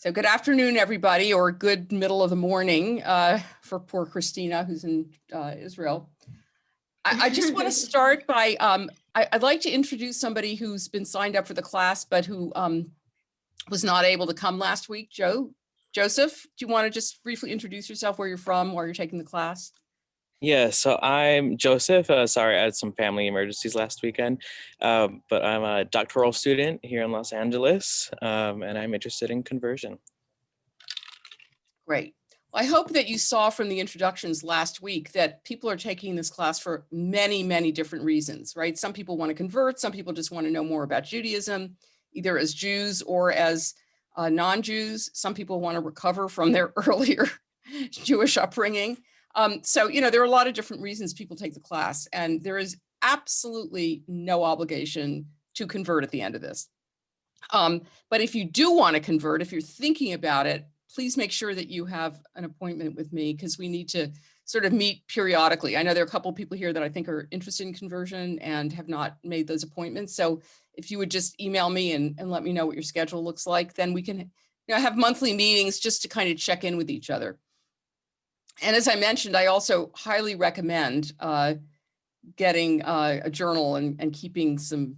So good afternoon, everybody, or good middle of the morning for poor Christina, who's in Israel. I just want to start by, I'd like to introduce somebody who's been signed up for the class, but who was not able to come last week. Joseph, do you want to just briefly introduce yourself, where you're from, while you're taking the class? Yeah, so I'm Joseph. Sorry, I had some family emergencies last weekend, but I'm a doctoral student here in Los Angeles, and I'm interested in conversion. Great. Well, I hope that you saw from the introductions last week that people are taking this class for many, many different reasons, right? Some people want to convert, some people just want to know more about Judaism, either as Jews or as non-Jews. Some people want to recover from their earlier Jewish upbringing. So, there are a lot of different reasons people take the class, and there is absolutely no obligation to convert at the end of this. But if you do want to convert, if you're thinking about it, please make sure that you have an appointment with me, because we need to sort of meet periodically. I know there are a couple of people here that I think are interested in conversion and have not made those appointments. So if you would just email me and let me know what your schedule looks like, then we can have monthly meetings just to kind of check in with each other. And as I mentioned, I also highly recommend getting a journal and keeping some,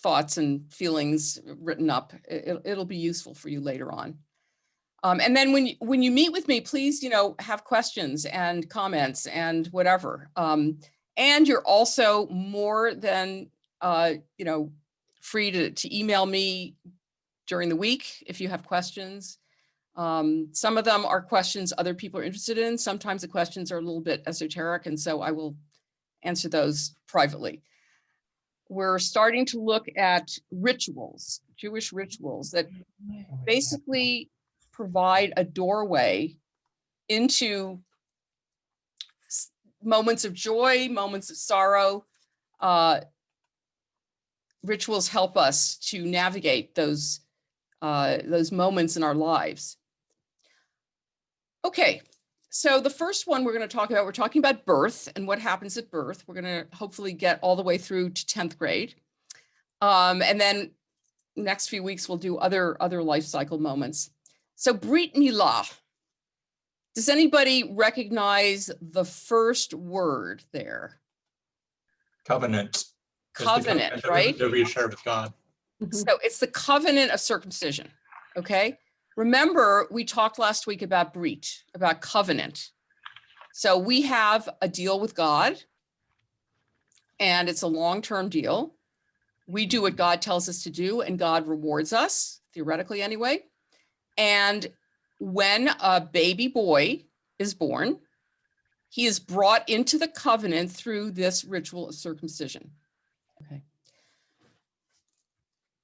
thoughts and feelings written up. It'll be useful for you later on. And then when you meet with me, please, have questions and comments and whatever. And you're also more than, free to email me during the week if you have questions. Some of them are questions other people are interested in. Sometimes the questions are a little bit esoteric, and so I will answer those privately. We're starting to look at rituals, Jewish rituals that basically provide a doorway into moments of joy, moments of sorrow. Rituals help us to navigate those moments in our lives. Okay, so the first one we're talking about birth and what happens at birth. We're going to hopefully get all the way through to 10th grade. And then next few weeks, we'll do other life cycle moments. So Brit Mila. Does anybody recognize the first word there? Covenant. Covenant, right? That we share with God. So it's the covenant of circumcision, okay? Remember, we talked last week about Berit, about covenant. So we have a deal with God, and it's a long-term deal. We do what God tells us to do, and God rewards us, theoretically anyway. And when a baby boy is born, he is brought into the covenant through this ritual of circumcision. Okay.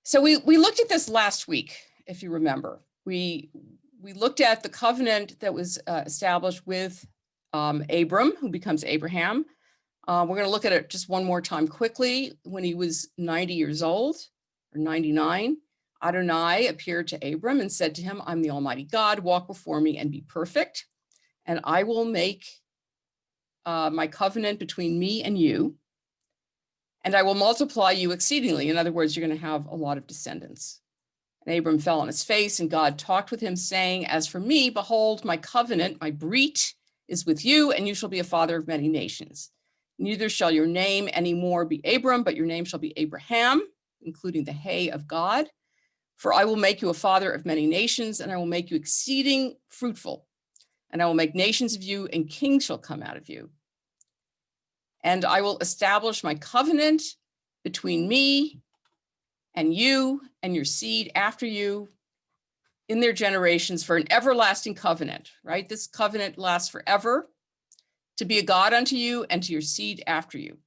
So we looked at this last week, if you remember. We looked at the covenant that was established with Abram, who becomes Abraham. We're going to look at it just one more time quickly. When he was 90 years old, or 99, Adonai appeared to Abram and said to him, "I'm the Almighty God, walk before me and be perfect, and I will make my covenant between me and you, and I will multiply you exceedingly." In other words, you're going to have a lot of descendants. And Abram fell on his face, and God talked with him, saying, "As for me, behold, my covenant, my Berit, is with you, and you shall be a father of many nations. Neither shall your name anymore be Abram, but your name shall be Abraham," including the hay of God. "For I will make you a father of many nations, and I will make you exceeding fruitful. And I will make nations of you, and kings shall come out of you. And I will establish my covenant between me and you and your seed after you in their generations for an everlasting covenant," right? This covenant lasts forever, "to be a God unto you and to your seed after you.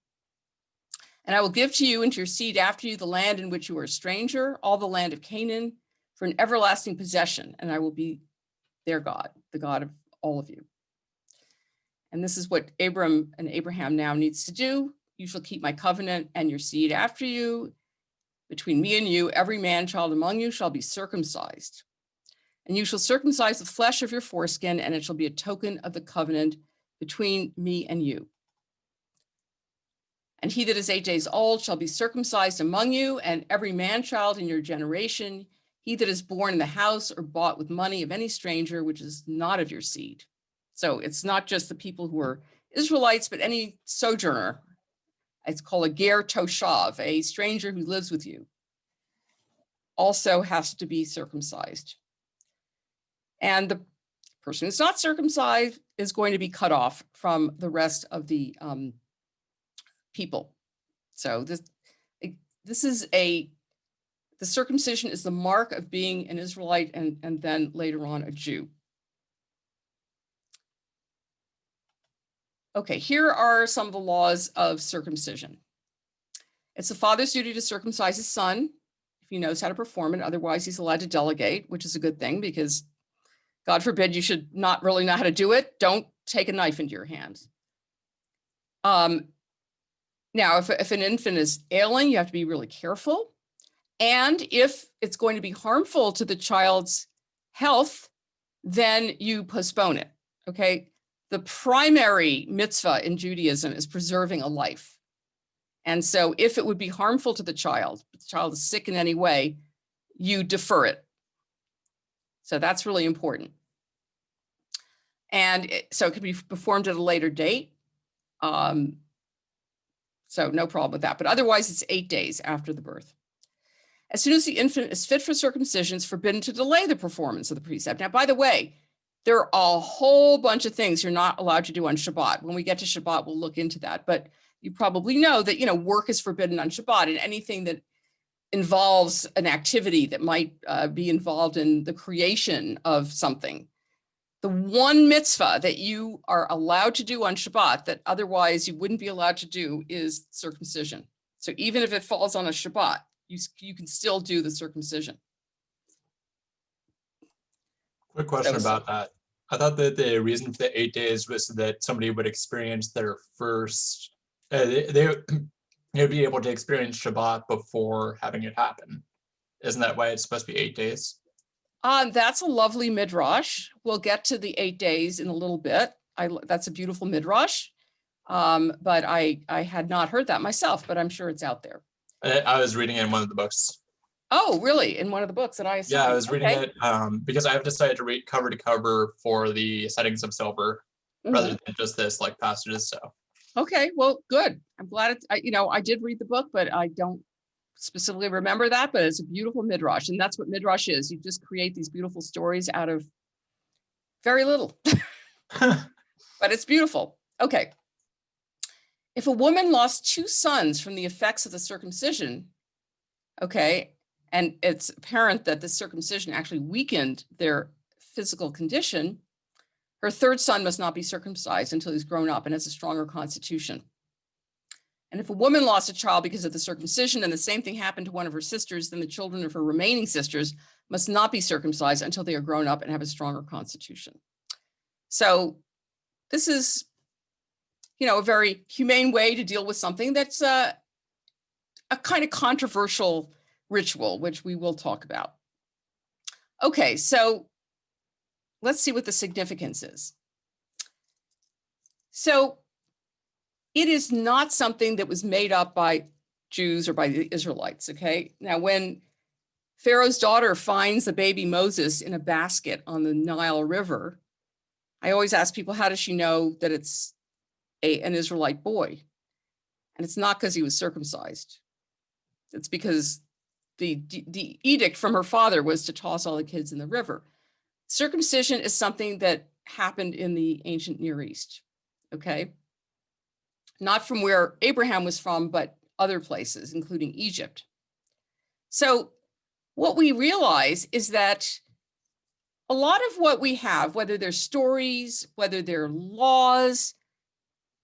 And I will give to you and to your seed after you the land in which you are a stranger, all the land of Canaan, for an everlasting possession, and I will be their God, the God of all of you." And this is what Abram and Abraham now needs to do. "You shall keep my covenant, and your seed after you. Between me and you, every man child among you shall be circumcised. And you shall circumcise the flesh of your foreskin, and it shall be a token of the covenant between me and you. And he that is 8 days old shall be circumcised among you, and every man child in your generation, He that is born in the house or bought with money of any stranger, which is not of your seed. So it's not just the people who are Israelites, but any sojourner. It's called a ger toshav, a stranger who lives with you, also has to be circumcised. And the person who's not circumcised is going to be cut off from the rest of the people. So the circumcision is the mark of being an Israelite and then later on a Jew. Okay, here are some of the laws of circumcision. It's the father's duty to circumcise his son if he knows how to perform it. Otherwise, he's allowed to delegate, which is a good thing because God forbid you should not really know how to do it. Don't take a knife into your hands. Now, if an infant is ailing, you have to be really careful. And if it's going to be harmful to the child's health, then you postpone it, okay? The primary mitzvah in Judaism is preserving a life. And so if it would be harmful to the child is sick in any way, you defer it. So that's really important. And so it could be performed at a later date. So no problem with that. But otherwise, it's 8 days after the birth. As soon as the infant is fit for circumcision, it's forbidden to delay the performance of the precept. Now, by the way, there are a whole bunch of things you're not allowed to do on Shabbat. When we get to Shabbat, we'll look into that. But you probably know that, work is forbidden on Shabbat, and anything that involves an activity that might be involved in the creation of something. The one mitzvah that you are allowed to do on Shabbat that otherwise you wouldn't be allowed to do is circumcision. So even if it falls on a Shabbat, you can still do the circumcision. Quick question about that. I thought that the reason for the 8 days was that somebody would experience their first, they would be able to experience Shabbat before having it happen. Isn't that why it's supposed to be 8 days? That's a lovely midrash. We'll get to the 8 days in a little bit. That's a beautiful midrash. But I had not heard that myself, but I'm sure it's out there. I was reading it in one of the books. Oh, really? In one of the books that I assigned? Yeah, I was reading it because I have decided to read cover to cover for the settings of silver rather than just this like passages. So. Okay, well, good. I'm glad it's, I did read the book, but I don't specifically remember that, but it's a beautiful midrash. And that's what midrash is. You just create these beautiful stories out of very little, but it's beautiful. Okay. If a woman lost 2 sons from the effects of the circumcision, okay, and it's apparent that the circumcision actually weakened their physical condition, her 3rd son must not be circumcised until he's grown up and has a stronger constitution. And if a woman lost a child because of the circumcision and the same thing happened to one of her sisters, then the children of her remaining sisters must not be circumcised until they are grown up and have a stronger constitution. So this is, a very humane way to deal with something that's a kind of controversial ritual, which we will talk about. Okay, so let's see what the significance is. So it is not something that was made up by Jews or by the Israelites, okay? Now, when Pharaoh's daughter finds the baby Moses in a basket on the Nile River, I always ask people, how does she know that it's an Israelite boy? And it's not because he was circumcised. It's because the edict from her father was to toss all the kids in the river. Circumcision is something that happened in the ancient Near East, okay? Not from where Abraham was from, but other places, including Egypt. So what we realize is that a lot of what we have, whether they're stories, whether they're laws,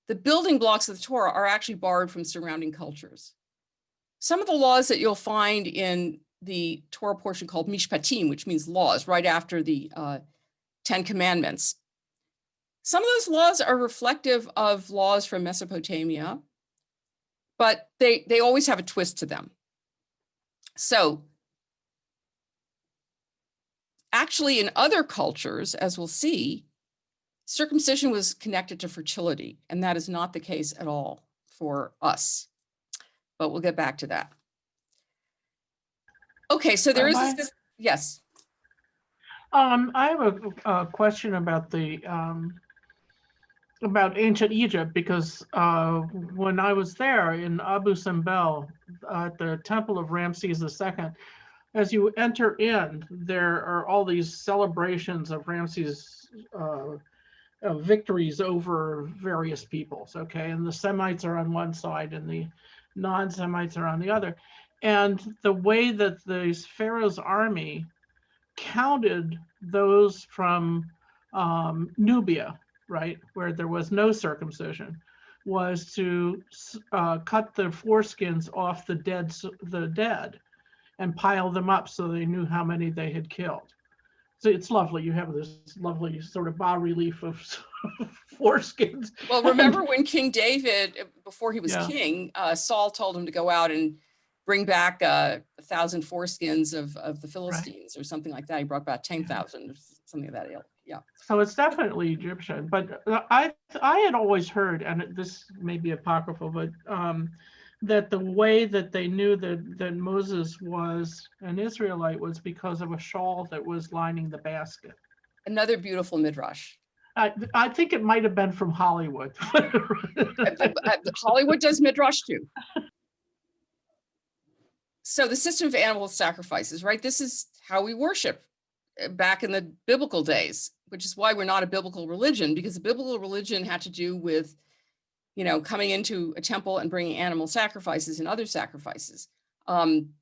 the building blocks of the Torah are actually borrowed from surrounding cultures. Some of the laws that you'll find in the Torah portion called Mishpatim, which means laws, right after the 10 Commandments. Some of those laws are reflective of laws from Mesopotamia, but they always have a twist to them. So actually in other cultures, as we'll see, circumcision was connected to fertility, and that is not the case at all for us, but we'll get back to that. Okay, so there is this, Yes. I have a question about about ancient Egypt, because when I was there in Abu Simbel at the Temple of Ramses II, as you enter in, there are all these celebrations of Ramses' victories over various peoples, okay? And the Semites are on one side and the non-Semites are on the other. And the way that the Pharaoh's army counted those from Nubia, right, where there was no circumcision, was to cut the foreskins off the dead and pile them up so they knew how many they had killed. So it's lovely. You have this lovely sort of bas relief of foreskins. Well, remember when King David, before he was Yeah. king, Saul told him to go out and bring back 1,000 foreskins of the Philistines or something like that. He brought back 10,000 or something of that ilk. Yeah. So it's definitely Egyptian, but I had always heard, and this may be apocryphal, but that the way that they knew that Moses was an Israelite was because of a shawl that was lining the basket. Another beautiful midrash. I think it might have been from Hollywood. Hollywood does midrash too. So the system of animal sacrifices, right? This is how we worship back in the biblical days, which is why we're not a biblical religion, because the biblical religion had to do with, you know, coming into a temple and bringing animal sacrifices and other sacrifices. And,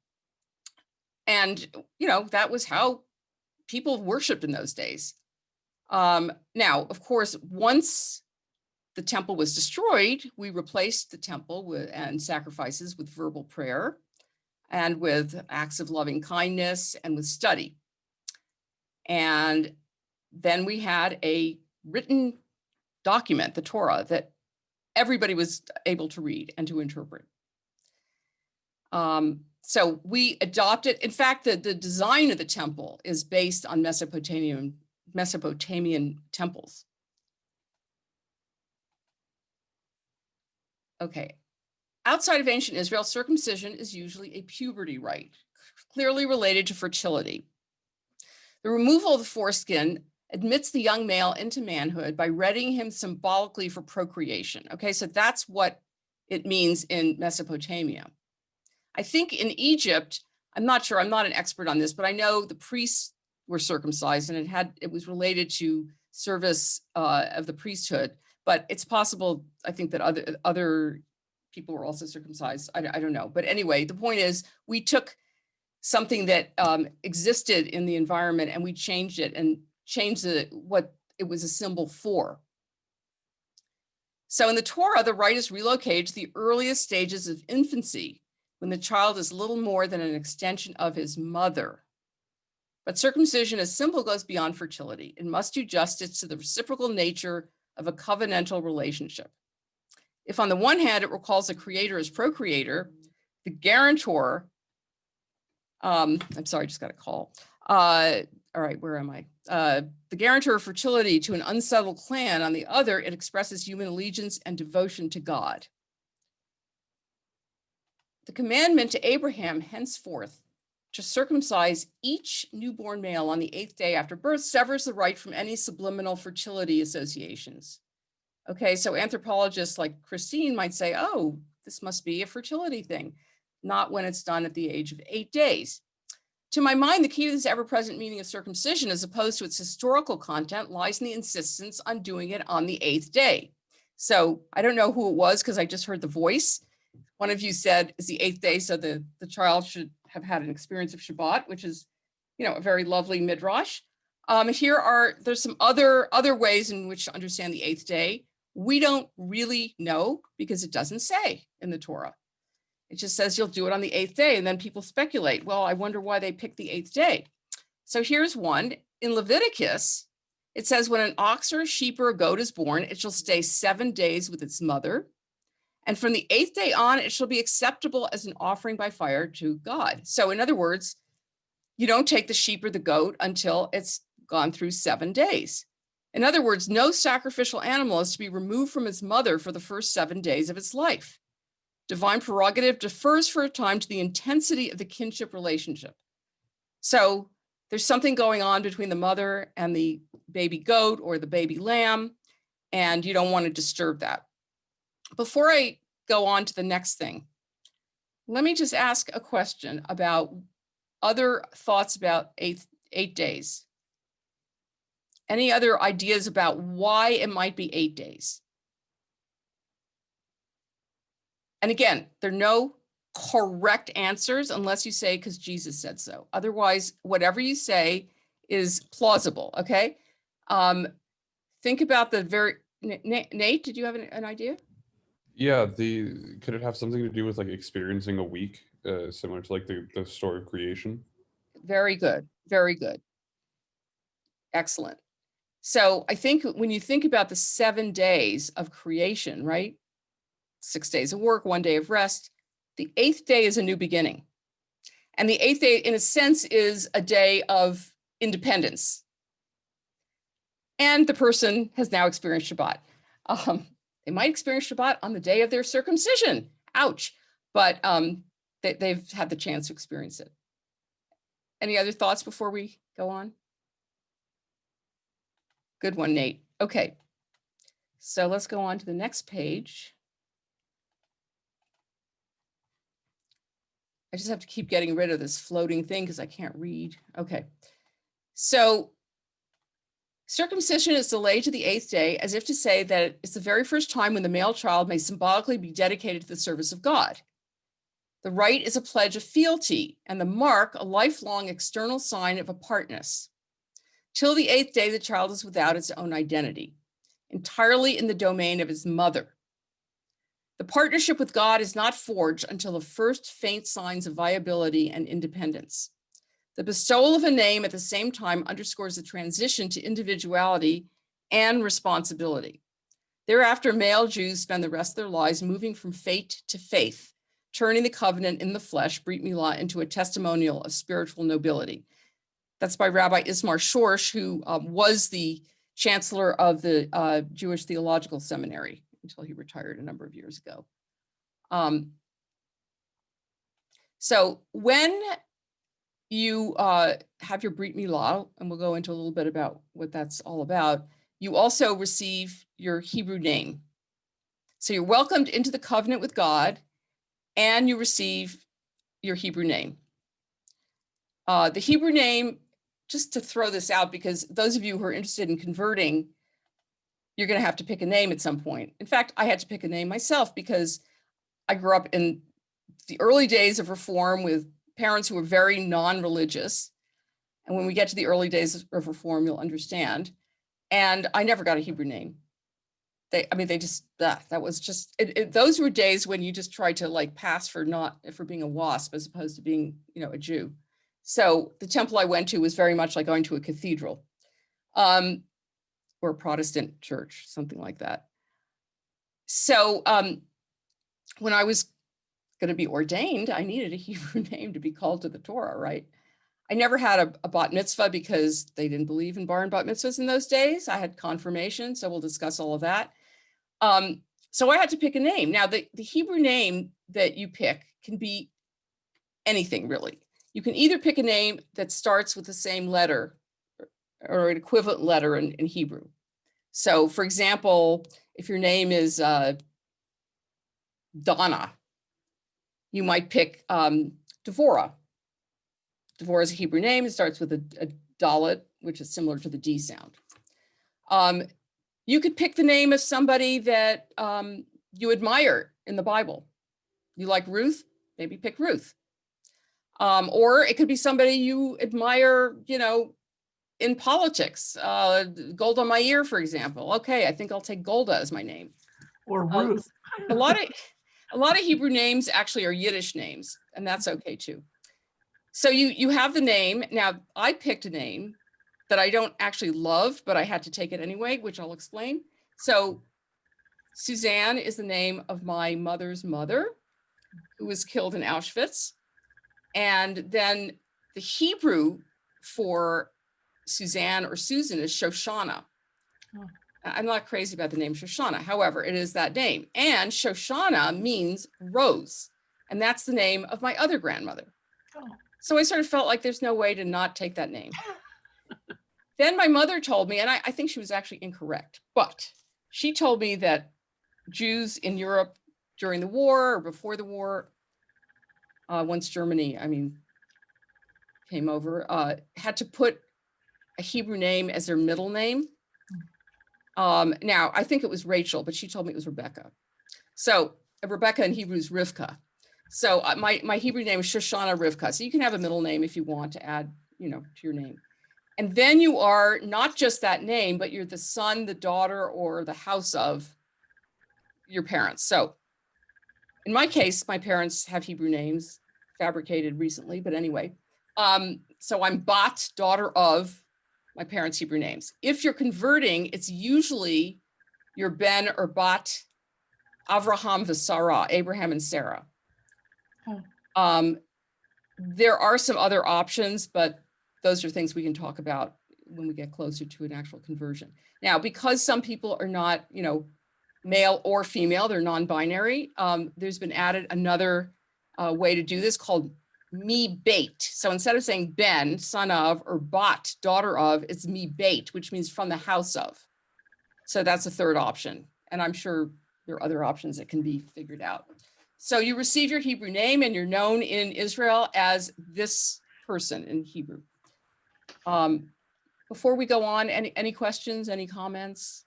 you know, that was how people worshiped in those days. Now, of course, once the temple was destroyed, we replaced the temple and sacrifices with verbal prayer and with acts of loving kindness and with study. And then we had a written document, the Torah, that everybody was able to read and to interpret. So we adopted, in fact, the design of the temple is based on Mesopotamian temples. Okay. Outside of ancient Israel, circumcision is usually a puberty rite, clearly related to fertility. The removal of the foreskin admits the young male into manhood by readying him symbolically for procreation. Okay, so that's what it means in Mesopotamia. I think in Egypt, I'm not sure, I'm not an expert on this, but I know the priests were circumcised and it was related to service of the priesthood, but it's possible, I think, that other people were also circumcised. I don't know. But anyway, the point is we took something that existed in the environment and we changed it and changed what it was a symbol for. So in the Torah, the rite is relocated to the earliest stages of infancy, when the child is little more than an extension of his mother. But circumcision as symbol goes beyond fertility. It must do justice to the reciprocal nature of a covenantal relationship. If on the one hand, it recalls the creator as procreator, the guarantor, I'm sorry, I just got a call. All right, where am I? The guarantor of fertility to an unsettled clan. On the other, it expresses human allegiance and devotion to God. The commandment to Abraham henceforth to circumcise each newborn male on the 8th day after birth severs the right from any subliminal fertility associations. Okay, so anthropologists like Christine might say, oh, this must be a fertility thing, not when it's done at the age of 8 days. To my mind, the key to this ever-present meaning of circumcision, as opposed to its historical content, lies in the insistence on doing it on the 8th day. So I don't know who it was because I just heard the voice. One of you said it's the 8th day, so the child should have had an experience of Shabbat, which is, you know, a very lovely midrash. There's some other ways in which to understand the 8th day. We don't really know because it doesn't say in the Torah. It just says you'll do it on the 8th day, and then people speculate, well, I wonder why they picked the 8th day. So here's one. In Leviticus, it says when an ox or a sheep or a goat is born, it shall stay 7 days with its mother. And from the 8th day on, it shall be acceptable as an offering by fire to God. So in other words, you don't take the sheep or the goat until it's gone through 7 days. In other words, no sacrificial animal is to be removed from its mother for the first 7 days of its life. Divine prerogative defers for a time to the intensity of the kinship relationship. So There's something going on between the mother and the baby goat or the baby lamb, and you don't want to disturb that. Before I go on to the next thing, let me just ask a question about other thoughts about eight days. Any other ideas about why it might be 8 days? And again, there are no correct answers unless you say because Jesus said so. Otherwise, whatever you say is plausible, okay? Think about the very, Nate, did you have an idea? Yeah, could it have something to do with like experiencing a week, similar to like the story of creation? Very good, very good. Excellent. So I think when you think about the 7 days of creation, right? 6 days of work, 1 day of rest, the 8th day is a new beginning. And the 8th day, in a sense, is a day of independence. And the person has now experienced Shabbat. They might experience Shabbat on the day of their circumcision. Ouch. But they've had the chance to experience it. Any other thoughts before we go on? Good one, Nate. Okay. So let's go on to the next page. I just have to keep getting rid of this floating thing because I can't read. Okay. So circumcision is delayed to the 8th day as if to say that it's the very first time when the male child may symbolically be dedicated to the service of God. The rite is a pledge of fealty and the mark a lifelong external sign of apartness. Till the 8th day, the child is without its own identity, entirely in the domain of its mother. The partnership with God is not forged until the first faint signs of viability and independence. The bestowal of a name at the same time underscores the transition to individuality and responsibility. Thereafter, male Jews spend the rest of their lives moving from fate to faith, turning the covenant in the flesh, Berit Mila, into a testimonial of spiritual nobility. That's by Rabbi Ismar Shorsh, who was the chancellor of the Jewish Theological Seminary until he retired a number of years ago. So when you have your Berit Mila, and we'll go into a little bit about what that's all about, you also receive your Hebrew name. So you're welcomed into the covenant with God, and you receive your Hebrew name. The Hebrew name, just to throw this out, because those of you who are interested in converting, you're going to have to pick a name at some point. In fact, I had to pick a name myself because I grew up in the early days of Reform with parents who were very non-religious. And when we get to the early days of Reform, you'll understand. And I never got a Hebrew name. That was just, those were days when you just tried to like pass for being a WASP as opposed to being, a Jew. So the temple I went to was very much like going to a cathedral or a Protestant church, something like that. So when I was going to be ordained, I needed a Hebrew name to be called to the Torah, right? I never had a bat mitzvah because they didn't believe in bar and bat mitzvahs in those days. I had confirmation, so we'll discuss all of that. So I had to pick a name. Now, the Hebrew name that you pick can be anything, really. You can either pick a name that starts with the same letter or an equivalent letter in Hebrew. So, for example, if your name is Donna, you might pick Devorah. Devorah is a Hebrew name. It starts with a dalet, which is similar to the D sound. You could pick the name of somebody that you admire in the Bible. You like Ruth, maybe pick Ruth. Or it could be somebody you admire, in politics. Golda Meir, for example. Okay, I think I'll take Golda as my name. Or Ruth. A lot of Hebrew names actually are Yiddish names, and that's okay too. So you have the name. Now, I picked a name that I don't actually love, but I had to take it anyway, which I'll explain. So Suzanne is the name of my mother's mother, who was killed in Auschwitz. And then the Hebrew for Suzanne or Susan is Shoshana. Oh. I'm not crazy about the name Shoshana. However, it is that name. And Shoshana means rose. And that's the name of my other grandmother. Oh. So I sort of felt like there's no way to not take that name. Then my mother told me, and I think she was actually incorrect, but she told me that Jews in Europe during the war or before the war, once Germany, came over, had to put a Hebrew name as their middle name. Now, I think it was Rachel, but she told me it was Rebecca. So Rebecca in Hebrew is Rivka. So my Hebrew name is Shoshana Rivka. So you can have a middle name if you want to add, to your name. And then you are not just that name, but you're the son, the daughter, or the house of your parents. So in my case, my parents have Hebrew names, fabricated recently, but anyway. So I'm Bat, daughter of my parents' Hebrew names. If you're converting, it's usually your Ben or Bat Avraham v'Sarah, Abraham and Sarah. There are some other options, but those are things we can talk about when we get closer to an actual conversion. Now, because some people are not, male or female, they're non-binary, there's been added another way to do this called me bait. So instead of saying Ben, son of, or Bat, daughter of, it's me bait, which means from the house of. So that's a third option. And I'm sure there are other options that can be figured out. So you receive your Hebrew name and you're known in Israel as this person in Hebrew. Before we go on, any questions, any comments,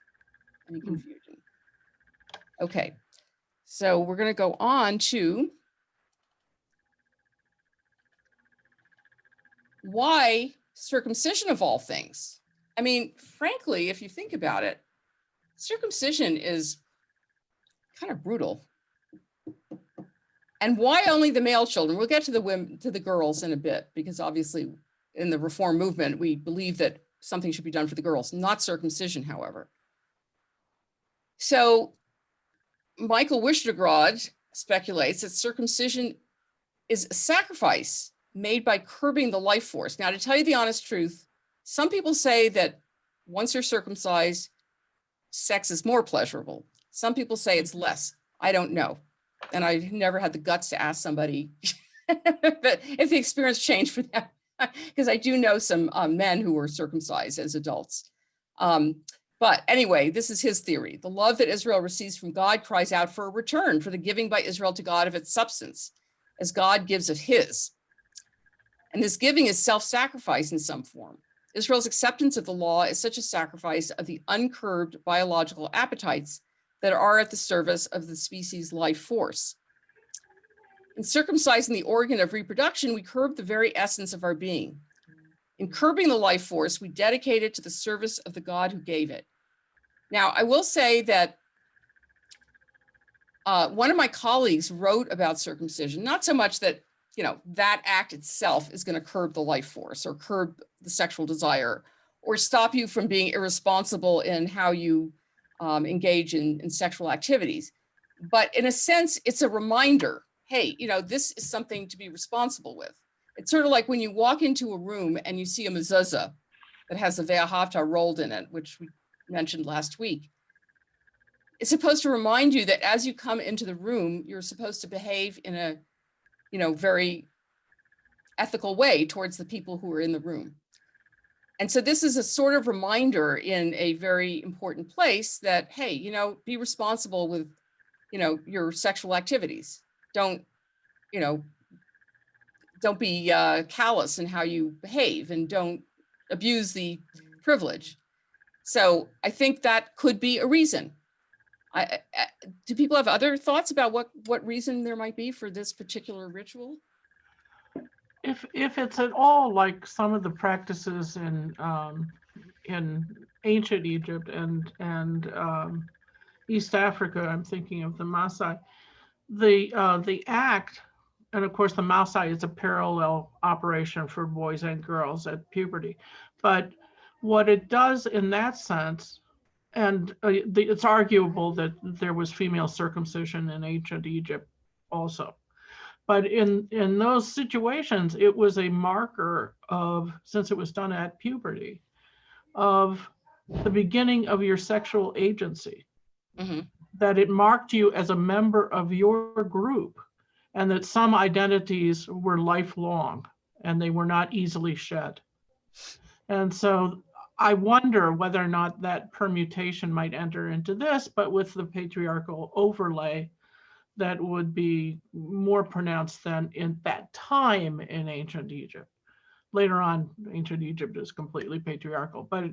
any confusion? Okay, so we're going to go on to why circumcision of all things. Frankly, if you think about it, circumcision is kind of brutal. And why only the male children? We'll get to the women, to the girls in a bit, because obviously in the Reform movement, we believe that something should be done for the girls, not circumcision, however. So Michael Wishtegrod speculates that circumcision is a sacrifice made by curbing the life force. Now, to tell you the honest truth, some people say that once you're circumcised, sex is more pleasurable. Some people say it's less. I don't know. And I never had the guts to ask somebody but if the experience changed for them, because I do know some men who were circumcised as adults. But anyway, this is his theory. The love that Israel receives from God cries out for a return for the giving by Israel to God of its substance, as God gives of his. And this giving is self-sacrifice in some form. Israel's acceptance of the law is such a sacrifice of the uncurbed biological appetites that are at the service of the species' life force. In circumcising the organ of reproduction, we curb the very essence of our being. In curbing the life force, we dedicate it to the service of the God who gave it. Now, I will say that one of my colleagues wrote about circumcision, not so much that, that act itself is going to curb the life force or curb the sexual desire or stop you from being irresponsible in how you engage in sexual activities. But in a sense, it's a reminder, hey, this is something to be responsible with. It's sort of like when you walk into a room and you see a mezuzah that has the Ve'ahavta rolled in it, which we mentioned last week. It's supposed to remind you that as you come into the room, you're supposed to behave in a, very ethical way towards the people who are in the room. And so this is a sort of reminder in a very important place that, hey, be responsible with, your sexual activities. Don't be callous in how you behave and don't abuse the privilege. So I think that could be a reason. Do people have other thoughts about what reason there might be for this particular ritual? If it's at all like some of the practices in ancient Egypt and East Africa, I'm thinking of the Maasai, the act, and of course the Maasai is a parallel operation for boys and girls at puberty, but what it does in that sense, and it's arguable that there was female circumcision in ancient Egypt also. But in those situations, it was a marker of, since it was done at puberty, of the beginning of your sexual agency. Mm-hmm. That it marked you as a member of your group, and that some identities were lifelong. and they were not easily shed. And so I wonder whether or not that permutation might enter into this, but with the patriarchal overlay that would be more pronounced than in that time in ancient Egypt. Later on, ancient Egypt is completely patriarchal, but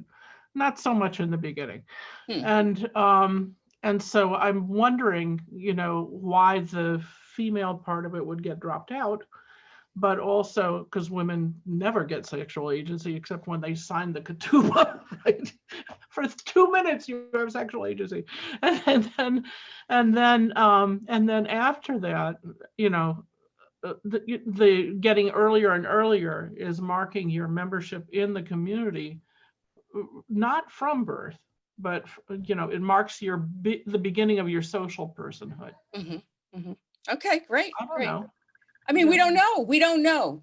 not so much in the beginning. And so I'm wondering, why the female part of it would get dropped out, but also because women never get sexual agency except when they sign the ketubah, right? For 2 minutes you have sexual agency, and then after that, the getting earlier and earlier is marking your membership in the community, not from birth, but it marks the beginning of your social personhood. Okay, great. I don't great. know. I mean, we don't know. We don't know.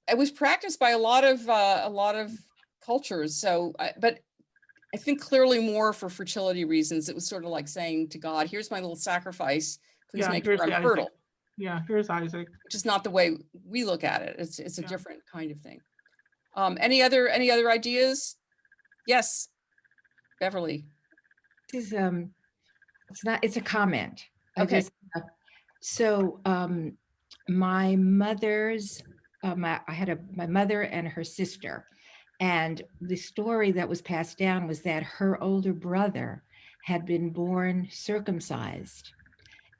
It was practiced by a lot of cultures. So, but I think clearly more for fertility reasons. It was sort of like saying to God, "Here's my little sacrifice. Please make sure I'm fertile." Yeah, here's Isaac. Which is not the way we look at it. It's a different kind of thing. Any other ideas? Yes, Beverly. This is it's a comment. Okay. My mother's my mother and her sister, and the story that was passed down was that her older brother had been born circumcised,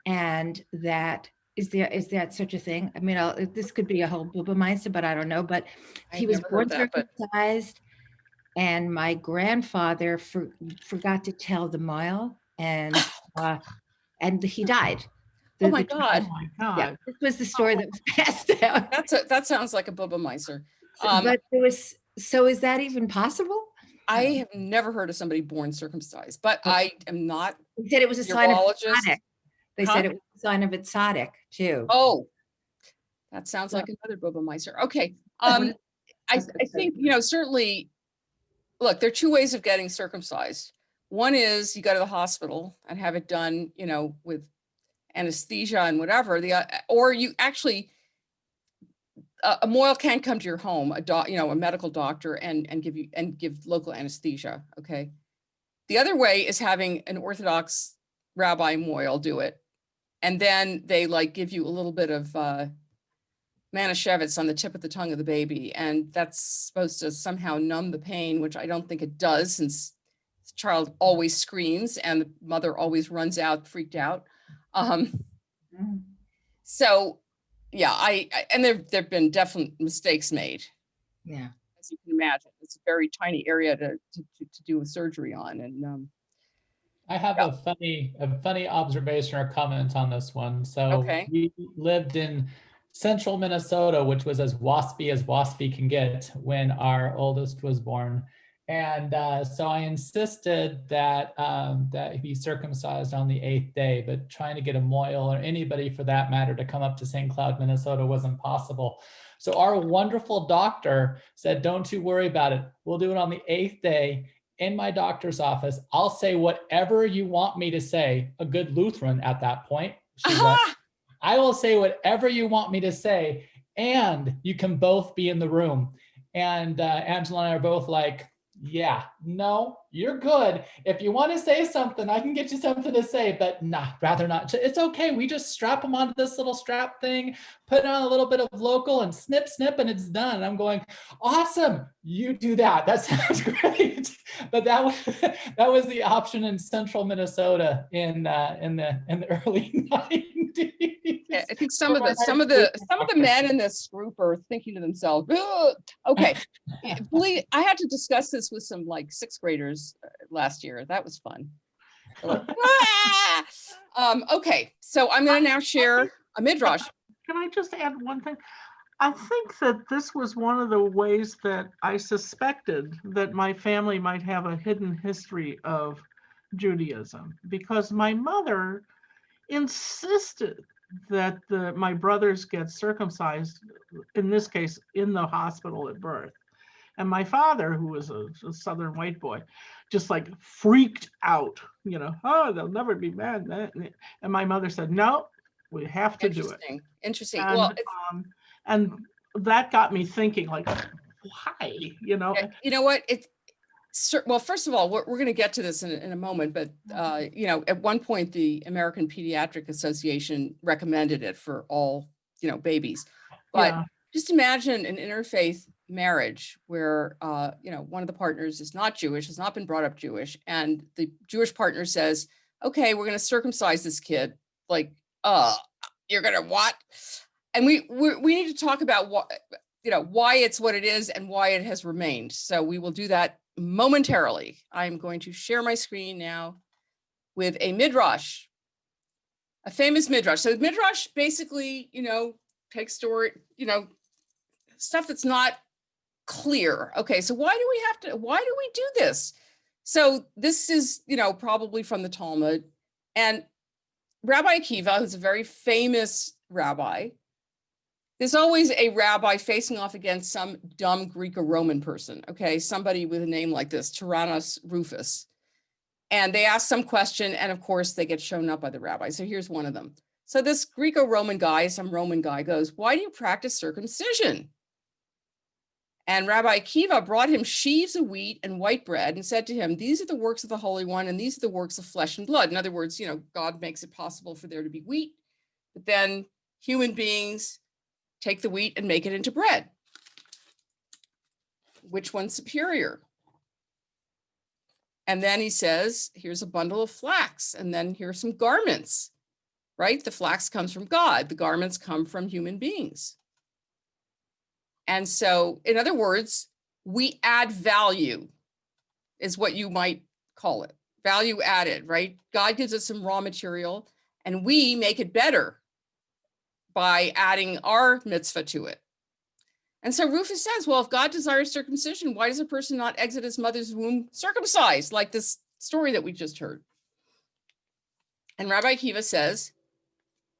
and that is that such a thing? I mean, this could be a whole Bubameister, but I don't know. But he was born circumcised, and my grandfather forgot to tell the mohel, and he died. Oh my God! Yeah, this was the story that was passed down. That sounds like a Bubameister. But there was. So is that even possible? I have never heard of somebody born circumcised, but I am not. They said it was a sign of tzaddik. They said it was a sign of a tzaddik too. Oh, that sounds like another Bubameister. Okay. I think, certainly, look, there are two ways of getting circumcised. One is you go to the hospital and have it done, with anesthesia and whatever. Or you actually, a mohel can come to your home, a medical doctor and give local anesthesia. Okay. The other way is having an Orthodox rabbi mohel do it. And then they give you a little bit of Manischewitz on the tip of the tongue of the baby. And that's supposed to somehow numb the pain, which I don't think it does, since the child always screams and the mother always runs out freaked out. So yeah, and there've been definite mistakes made. Yeah. As you can imagine, it's a very tiny area to do a surgery on. And I have a funny observation or comment on this one. So we lived in central Minnesota, which was as waspy can get when our oldest was born. And so I insisted that he be circumcised on the 8th day, but trying to get a mohel or anybody for that matter to come up to St. Cloud, Minnesota wasn't possible. So our wonderful doctor said, "Don't you worry about it. We'll do it on the 8th day in my doctor's office. I'll say whatever you want me to say." A good Lutheran at that point. She's like, "I will say whatever you want me to say, and you can both be in the room." And Angela and I are both like, "Yeah, no, you're good. If you want to say something, I can get you something to say, but nah, rather not. It's okay. We just strap them onto this little strap thing, put on a little bit of local and snip, and it's done." And I'm going, "Awesome, you do that. That sounds great." But that was the option in central Minnesota in the early 90s. Yeah, I think some of the men in this group are thinking to themselves, "Ugh." Okay, I had to discuss this with some 6th graders last year. That was fun. Okay, so I'm going to now share a midrash. Can I just add one thing? I think that this was one of the ways that I suspected that my family might have a hidden history of Judaism, because my mother insisted that my brothers get circumcised, in this case, in the hospital at birth. And my father, who was a Southern white boy, just freaked out, "Oh, they'll never be men." And my mother said, "No, we have to do it." Interesting. And, And that got me thinking, like, why, you know? You know what, well, first of all, we're going to get to this in a moment, but you know, at one point the American Pediatric Association recommended it for all, you know, babies. But just imagine an interfaith marriage where you know, one of the partners is not Jewish, has not been brought up Jewish, and the Jewish partner says, okay, we're going to circumcise this kid. Like, you're going to what? And we need to talk about what, you know, why it's what it is and why it has remained. So we will do that momentarily. I'm going to share my screen now with a midrash, a famous midrash. So midrash basically, you know, takes story, you know, stuff that's not clear. Okay, so why do we do this? So this is, you know, probably from the Talmud, and Rabbi Akiva, who's a very famous rabbi, there's always a rabbi facing off against some dumb Greek or Roman person, okay? Somebody with a name like this, Tyrannus Rufus. And they ask some question, and of course they get shown up by the rabbi. So here's one of them. So this Greco-Roman guy, some Roman guy goes, why do you practice circumcision? And Rabbi Akiva brought him sheaves of wheat and white bread and said to him, these are the works of the Holy One, and these are the works of flesh and blood. In other words, you know, God makes it possible for there to be wheat, but then human beings take the wheat and make it into bread. Which one's superior? And then he says, here's a bundle of flax, and then here's some garments, right? The flax comes from God. The garments come from human beings. And so, in other words, we add value, is what you might call it. Value added, right? God gives us some raw material, and we make it better by adding our mitzvah to it. And so Rufus says, well, if God desires circumcision, why does a person not exit his mother's womb circumcised, like this story that we just heard? And Rabbi Akiva says,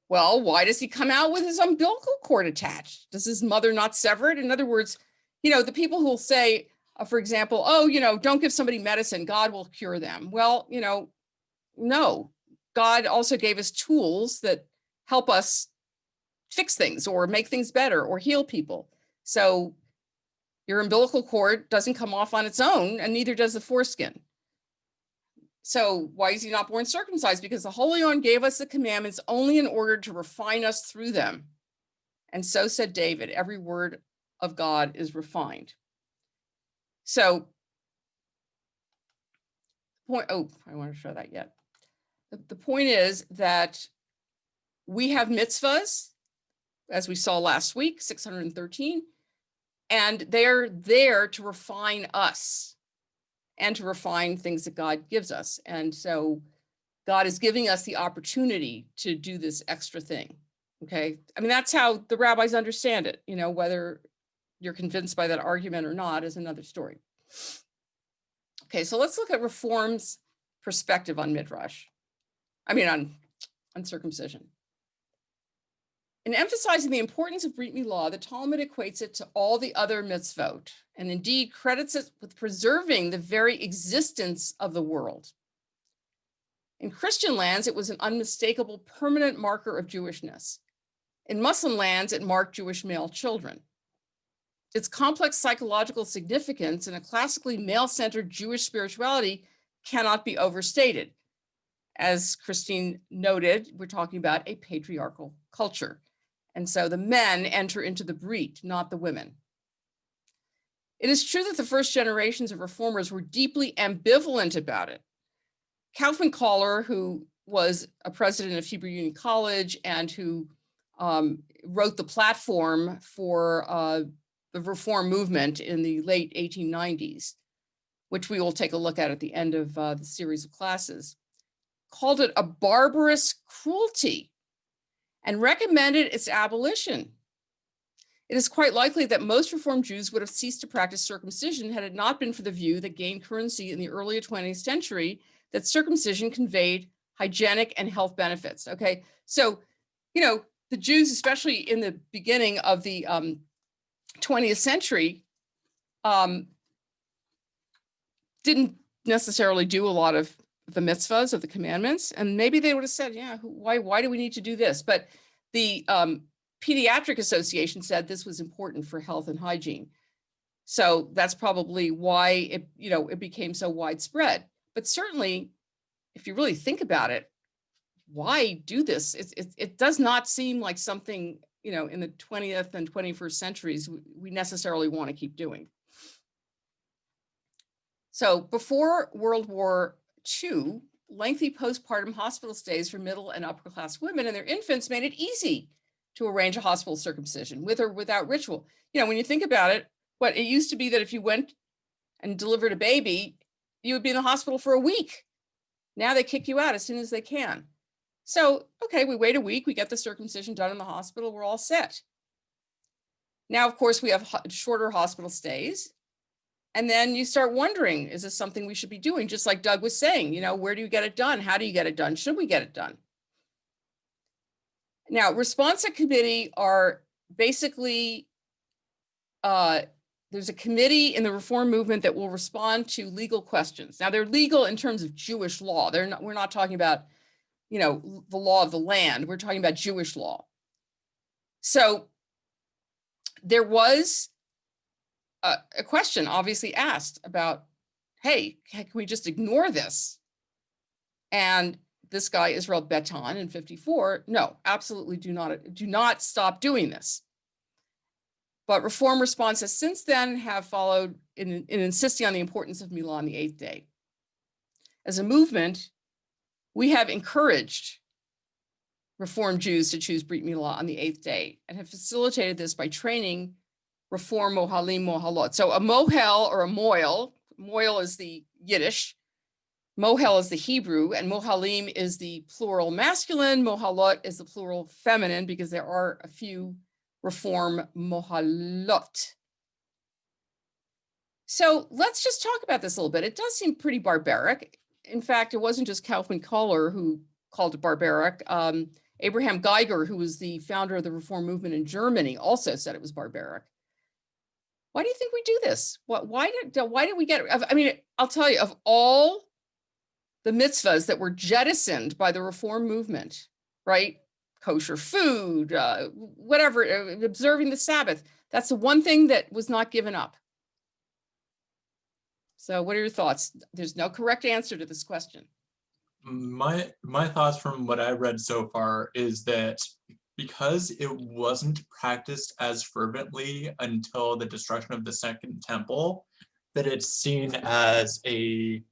well, why does he come out with his umbilical cord attached? Does his mother not sever it? In other words, you know, the people who will say, for example, oh, you know, don't give somebody medicine, God will cure them. Well, you know, no, God also gave us tools that help us fix things or make things better or heal people. So your umbilical cord doesn't come off on its own, and neither does the foreskin. So why is he not born circumcised? Because the Holy One gave us the commandments only in order to refine us through them. And so said David, every word of God is refined. So, I want to show that yet. The point is that we have mitzvahs, as we saw last week, 613, and they're there to refine us and to refine things that God gives us. And so God is giving us the opportunity to do this extra thing, okay? I mean, that's how the rabbis understand it, you know, whether you're convinced by that argument or not is another story. Okay, so let's look at Reform's perspective on Midrash. I mean, on circumcision. In emphasizing the importance of Brit Milah, the Talmud equates it to all the other mitzvot, and indeed credits it with preserving the very existence of the world. In Christian lands, it was an unmistakable permanent marker of Jewishness. In Muslim lands, it marked Jewish male children. Its complex psychological significance in a classically male-centered Jewish spirituality cannot be overstated. As Christine noted, we're talking about a patriarchal culture. And so the men enter into the Brit, not the women. It is true that the first generations of reformers were deeply ambivalent about it. Kaufman Kohler, who was a president of Hebrew Union College and who wrote the platform for the reform movement in the late 1890s, which we will take a look at the end of the series of classes, called it a barbarous cruelty and recommended its abolition. It is quite likely that most Reformed Jews would have ceased to practice circumcision had it not been for the view that gained currency in the early 20th century that circumcision conveyed hygienic and health benefits, okay? So, you know, the Jews, especially in the beginning of the 20th century, didn't necessarily do a lot of the mitzvahs, of the commandments, and maybe they would have said, yeah, why do we need to do this? But the Pediatric Association said this was important for health and hygiene. So that's probably why it, it became so widespread. But certainly, if you really think about it, why do this? It does not seem like something, in the 20th and 21st centuries, we necessarily want to keep doing. So before World War II, lengthy postpartum hospital stays for middle and upper class women and their infants made it easy to arrange a hospital circumcision with or without ritual. When you think about it, it used to be that if you went and delivered a baby, you would be in the hospital for a week. Now they kick you out as soon as they can. So, okay, we wait a week, we get the circumcision done in the hospital, we're all set. Now, of course, we have shorter hospital stays. And then you start wondering, is this something we should be doing? Just like Doug was saying, where do you get it done? How do you get it done? Should we get it done? Now, response committee are basically, there's a committee in the reform movement that will respond to legal questions. Now, they're legal in terms of Jewish law. We're not talking about, the law of the land. We're talking about Jewish law. So there was a question obviously asked about, hey, can we just ignore this? And this guy, Israel Beton in 54, no, absolutely do not stop doing this. But reform responses since then have followed in insisting on the importance of Mila on the 8th day. As a movement, we have encouraged Reform Jews to choose Brit Milah on the 8th day and have facilitated this by training Reform Mohalim Mohalot. So a mohel or a moil is the Yiddish, mohel is the Hebrew, and mohalim is the plural masculine, mohalot is the plural feminine, because there are a few Reform mohalot. So let's just talk about this a little bit. It does seem pretty barbaric. In fact, it wasn't just Kaufman Kohler who called it barbaric. Abraham Geiger, who was the founder of the Reform movement in Germany, also said it was barbaric. Why do you think we do this? Why did we get it? I mean, I'll tell you, of all the mitzvahs that were jettisoned by the Reform movement, right? Kosher food, whatever, observing the Sabbath, that's the one thing that was not given up. So what are your thoughts? There's no correct answer to this question. My thoughts from what I've read so far is that because it wasn't practiced as fervently until the destruction of the Second Temple, that it's seen as a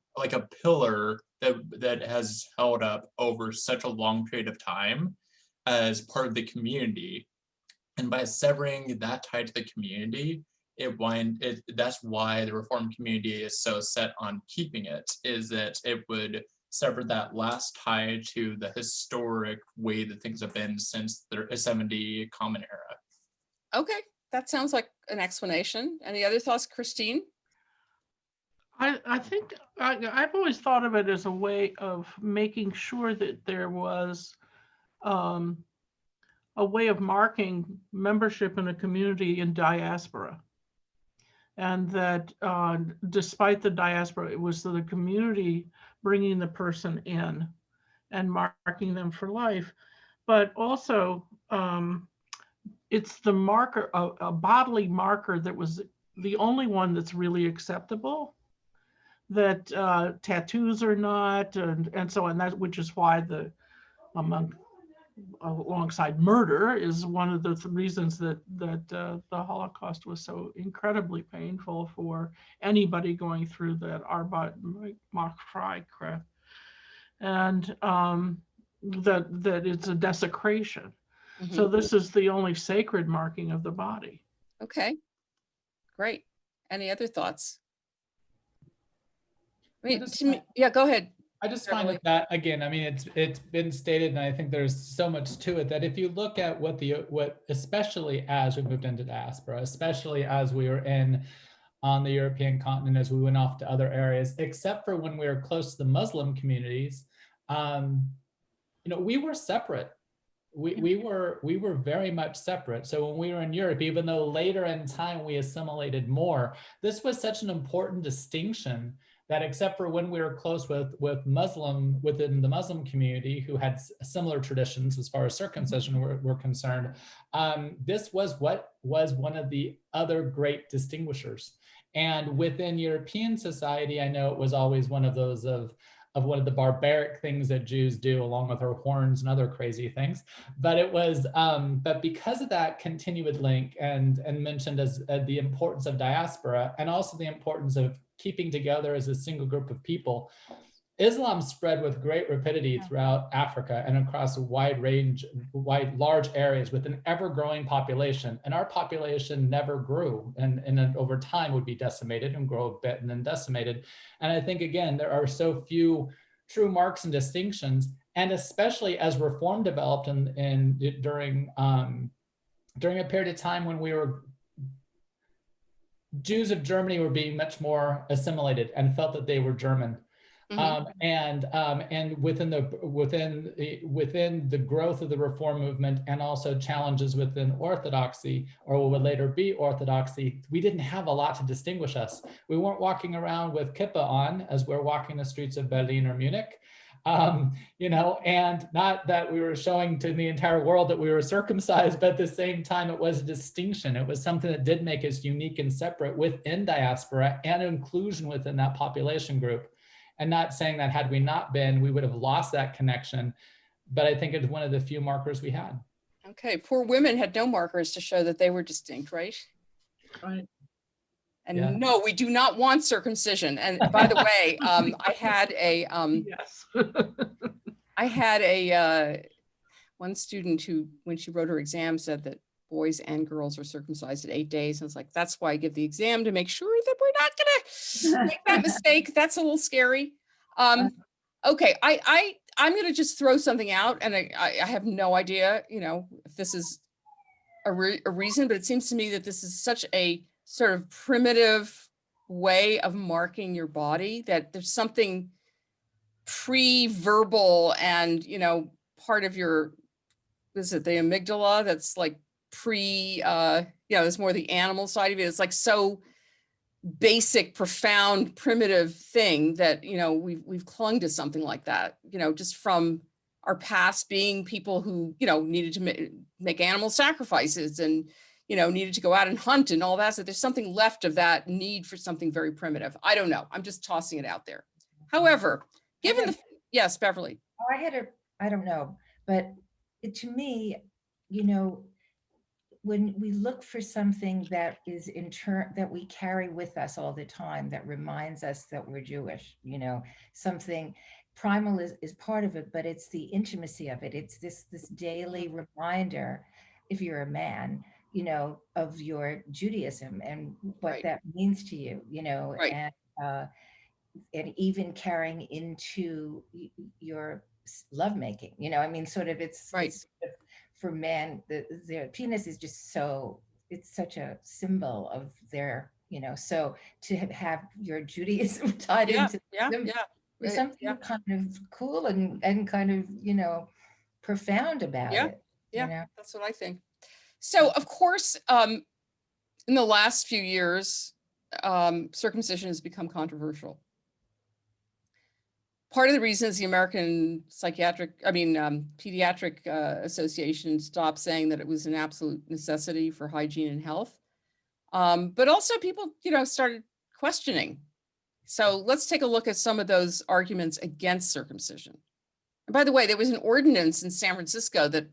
pillar that has held up over such a long period of time as part of the community. And by severing that tie to the community, that's why the Reform community is so set on keeping it, is that it would sever that last tie to the historic way that things have been since the 70 Common Era. Okay, that sounds like an explanation. Any other thoughts, Christine? I think I've always thought of it as a way of making sure that there was a way of marking membership in a community in diaspora. And that despite the diaspora, it was the community bringing the person in and marking them for life. But also, it's the marker, a bodily marker that was the only one that's really acceptable, that tattoos are not, and so on, which is why alongside murder is one of the reasons that the Holocaust was so incredibly painful for anybody going through that Arbeit macht frei, and that it's a desecration. Mm-hmm. So this is the only sacred marking of the body. Okay, great. Any other thoughts? Yeah, go ahead. I just find that again, I mean, it's been stated, and I think there's so much to it that if you look at what especially as we moved into diaspora, especially as we were on the European continent, as we went off to other areas, except for when we were close to the Muslim communities, we were separate. We were very much separate. So when we were in Europe, even though later in time we assimilated more, this was such an important distinction that except for when we were close with Muslim, within the Muslim community who had similar traditions as far as circumcision were concerned, this was what was one of the other great distinguishers. And within European society, I know it was always one of those of one of the barbaric things that Jews do, along with our horns and other crazy things. But it was, but because of that continued link and mentioned as the importance of diaspora and also the importance of keeping together as a single group of people, Islam spread with great rapidity throughout Africa and across a large areas with an ever-growing population. And our population never grew, and then over time would be decimated and grow a bit and then decimated. And I think, again, there are so few true marks and distinctions, and especially as reform developed during a period of time when Jews of Germany were being much more assimilated and felt that they were German. And within the growth of the reform movement and also challenges within Orthodoxy, or what would later be Orthodoxy, we didn't have a lot to distinguish us. We weren't walking around with kippah on as we're walking the streets of Berlin or Munich, and not that we were showing to the entire world that we were circumcised, but at the same time, it was a distinction. It was something that did make us unique and separate within diaspora and inclusion within that population group. And not saying that had we not been, we would have lost that connection. But I think it's one of the few markers we had. Okay, poor women had no markers to show that they were distinct, right? Right. And Yeah. no, we do not want circumcision. And by the way, I had a Yes. I had a one student who, when she wrote her exam, said that boys and girls are circumcised at 8 days. I was like, that's why I give the exam, to make sure that we're not gonna make that mistake. That's a little scary. Okay, I'm gonna just throw something out, and I have no idea, if this is a reason, but it seems to me that this is such a sort of primitive way of marking your body, that there's something pre-verbal and, part of your, is it the amygdala that's like it's more the animal side of it. It's like so basic, profound, primitive thing that, we've clung to something like that, just from our past being people who, needed to make animal sacrifices and, needed to go out and hunt and all that. So there's something left of that need for something very primitive. I don't know. I'm just tossing it out there. However, given yes, Beverly. I don't know, but to me, when we look for something that is that we carry with us all the time, that reminds us that we're Jewish, something primal is part of it, but it's the intimacy of it. It's this daily reminder, if you're a man, of your Judaism and what that means to you, and even carrying into your lovemaking, sort of it's for men, their penis is just it's such a symbol of their, so to have your Judaism tied into them, there's something kind of cool and kind of, profound about it. Yeah, that's what I think. So of course, in the last few years, circumcision has become controversial. Part of the reason is the American Pediatric Association stopped saying that it was an absolute necessity for hygiene and health. But also people, started questioning. So let's take a look at some of those arguments against circumcision. And by the way, there was an ordinance in San Francisco that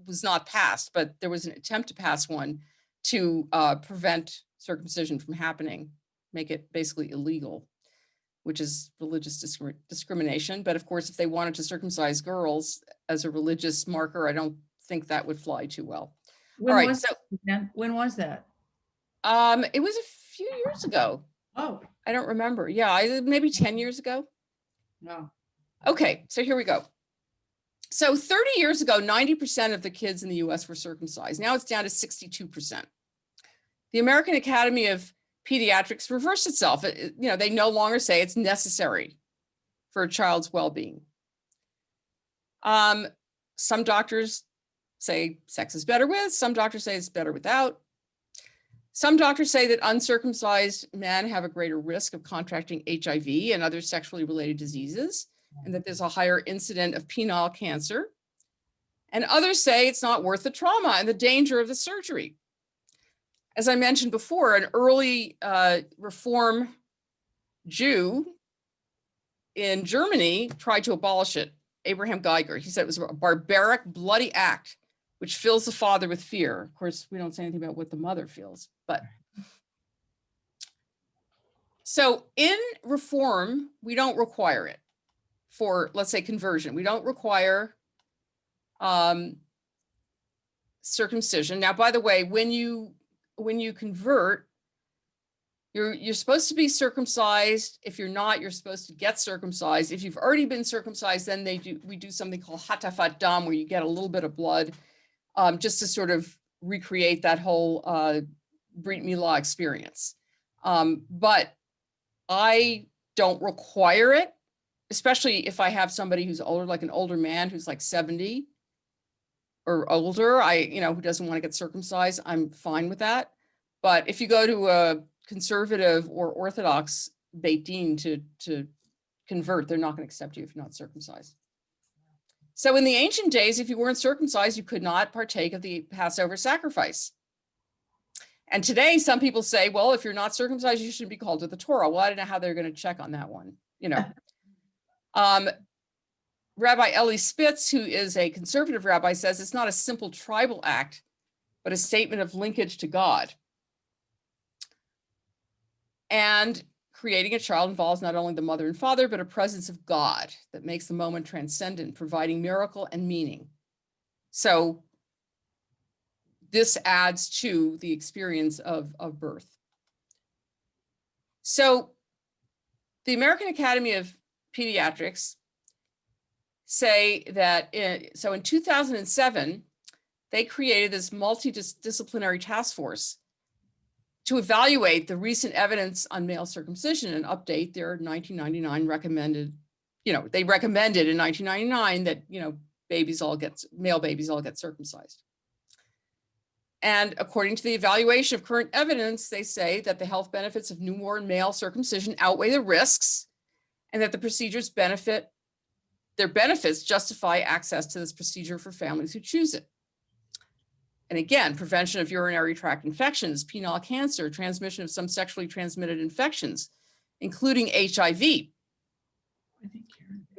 was not passed, but there was an attempt to pass one to prevent circumcision from happening, make it basically illegal, which is religious discrimination. But of course, if they wanted to circumcise girls as a religious marker, I don't think that would fly too well. When was that? It was a few years ago. Oh, I don't remember. Yeah, maybe 10 years ago. No. Okay, so here we go. So 30 years ago, 90% of the kids in the US were circumcised. Now it's down to 62%. The American Academy of Pediatrics reversed itself. They no longer say it's necessary for a child's well-being. Some doctors say sex is better with, some doctors say it's better without. Some doctors say that uncircumcised men have a greater risk of contracting HIV and other sexually related diseases, and that there's a higher incident of penile cancer. And others say it's not worth the trauma and the danger of the surgery. As I mentioned before, an early Reform Jew in Germany tried to abolish it, Abraham Geiger. He said it was a barbaric, bloody act which fills the father with fear. Of course, we don't say anything about what the mother feels, but. So in Reform, we don't require it for, let's say, conversion. We don't require circumcision. Now, by the way, when you convert, you're supposed to be circumcised. If you're not, you're supposed to get circumcised. If you've already been circumcised, then we do something called hatafat dam, where you get a little bit of blood, just to sort of recreate that whole Brit Mila experience. But I don't require it, especially if I have somebody who's older, like an older man who's like 70 or older, who doesn't want to get circumcised, I'm fine with that. But if you go to a conservative or Orthodox Beit Din to convert, they're not going to accept you if you're not circumcised. So in the ancient days, if you weren't circumcised, you could not partake of the Passover sacrifice. And today, some people say, well, if you're not circumcised, you shouldn't be called to the Torah. Well, I don't know how they're going to check on that one, Rabbi Eli Spitz, who is a conservative rabbi, says it's not a simple tribal act, but a statement of linkage to God. And creating a child involves not only the mother and father, but a presence of God that makes the moment transcendent, providing miracle and meaning. So this adds to the experience of birth. So the American Academy of Pediatrics say that in 2007, they created this multidisciplinary task force to evaluate the recent evidence on male circumcision and update their 1999 recommended, they recommended in 1999 that, male babies all get circumcised. And according to the evaluation of current evidence, they say that the health benefits of newborn male circumcision outweigh the risks, and that the procedure's benefits justify access to this procedure for families who choose it. And again, prevention of urinary tract infections, penile cancer, transmission of some sexually transmitted infections, including HIV. The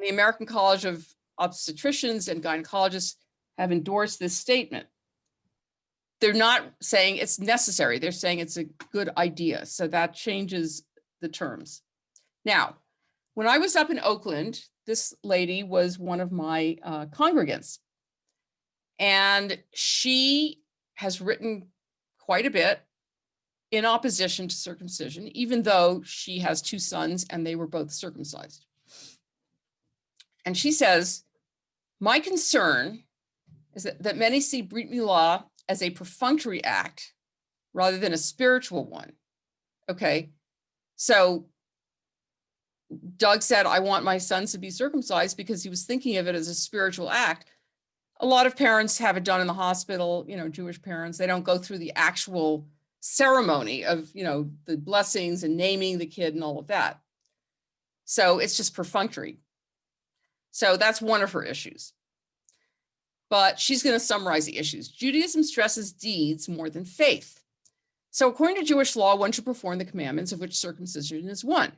American College of Obstetricians and Gynecologists have endorsed this statement. They're not saying it's necessary. They're saying it's a good idea. So that changes the terms. Now, when I was up in Oakland, this lady was one of my congregants. And she has written quite a bit in opposition to circumcision, even though she has 2 sons and they were both circumcised. And she says, my concern is that many see Brit Milah as a perfunctory act rather than a spiritual one. Okay, so Doug said, I want my sons to be circumcised because he was thinking of it as a spiritual act. A lot of parents have it done in the hospital, Jewish parents, they don't go through the actual ceremony of, the blessings and naming the kid and all of that. So it's just perfunctory. So that's one of her issues. But she's going to summarize the issues. Judaism stresses deeds more than faith. So according to Jewish law, one should perform the commandments, of which circumcision is one,